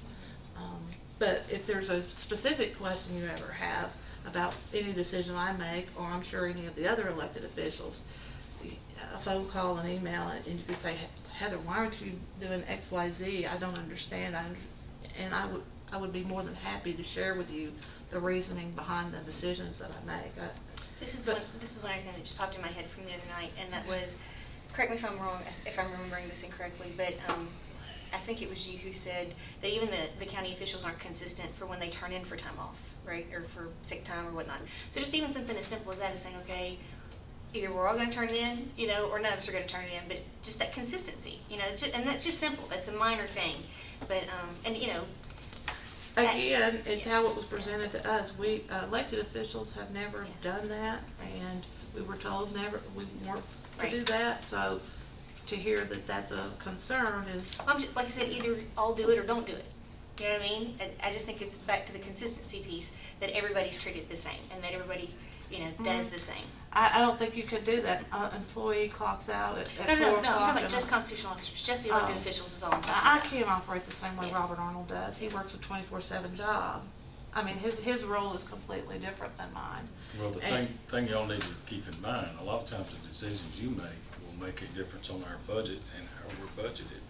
But if there's a specific question you ever have about any decision I make, or I'm sure any of the other elected officials, a phone call, an email, and you could say, Heather, why aren't you doing X, Y, Z? I don't understand. And I would be more than happy to share with you the reasoning behind the decisions that I make. This is one other thing that just popped in my head from the other night, and that was, correct me if I'm wrong, if I'm remembering this incorrectly, but I think it was you who said that even the county officials aren't consistent for when they turn in for time off, right, or for sick time or whatnot. So just even something as simple as that is saying, okay, either we're all going to turn it in, you know, or none of us are going to turn it in, but just that consistency, you know, and that's just simple. That's a minor thing, but and you know. Again, it's how it was presented to us. We elected officials have never done that, and we were told we weren't to do that. So to hear that that's a concern is. Like I said, either all do it or don't do it. You know what I mean? I just think it's back to the consistency piece, that everybody's treated the same and that everybody, you know, does the same. I don't think you could do that. Employee clocks out at 4 o'clock. No, I'm talking about just constitutional officers, just the elected officials is all I'm talking I about. can't operate the same way Robert Arnold does. He works a 24/7 job. I mean, his role is completely different than mine. Well, the thing y'all need to keep in mind, a lot of times the decisions you make will make a difference on our budget and how we're budgeted.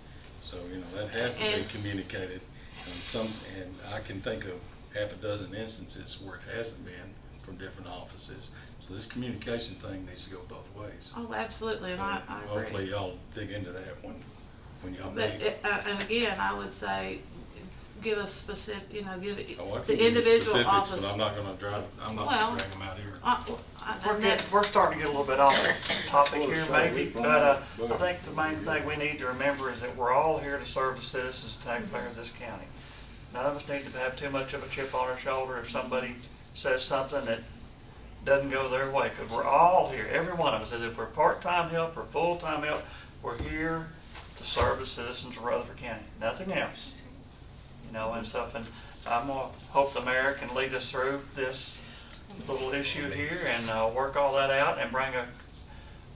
So, you know, that has to be communicated. And I can think of half a dozen instances where it hasn't been from different offices. So this communication thing needs to go both ways. Oh, absolutely, So and I agree. hopefully y'all dig into that when y'all But, meet. and again, I would say, give us specific, you know, give Oh, I can the give you individual specifics, office. but I'm not gonna drag them out here. We're starting to get a little bit off the topic Well, here sure, maybe, we but can. I think the main thing we need to remember is that we're all here to serve the citizens and taxpayers of this county. None of us need to have too much of a chip on our shoulder if somebody says something that doesn't go their way, because we're all here, every one of us, if we're part-time help or full-time help, we're here to serve the citizens of Rutherford County, nothing else. You know, and stuff, and I'm gonna hope the mayor can lead us through this little issue here and work all that out and bring a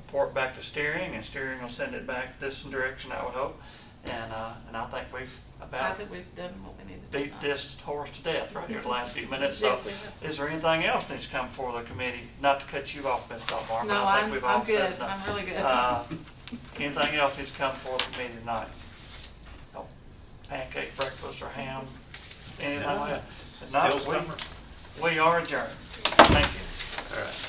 report back to steering, and steering will send it back this direction, I would hope. And I think we've about done what we need to do. beat this horse to death right here the last few minutes. So, Yes, we have. is there anything else that needs to come before the committee? Not to cut you off, Ms. Dotmore, but No, I think we've all I'm good. said enough. I'm really good. Anything else needs to come before the committee tonight? No pancake breakfast or ham? Anything like that? If not, Still summer. we are adjourned. Thank you. All right.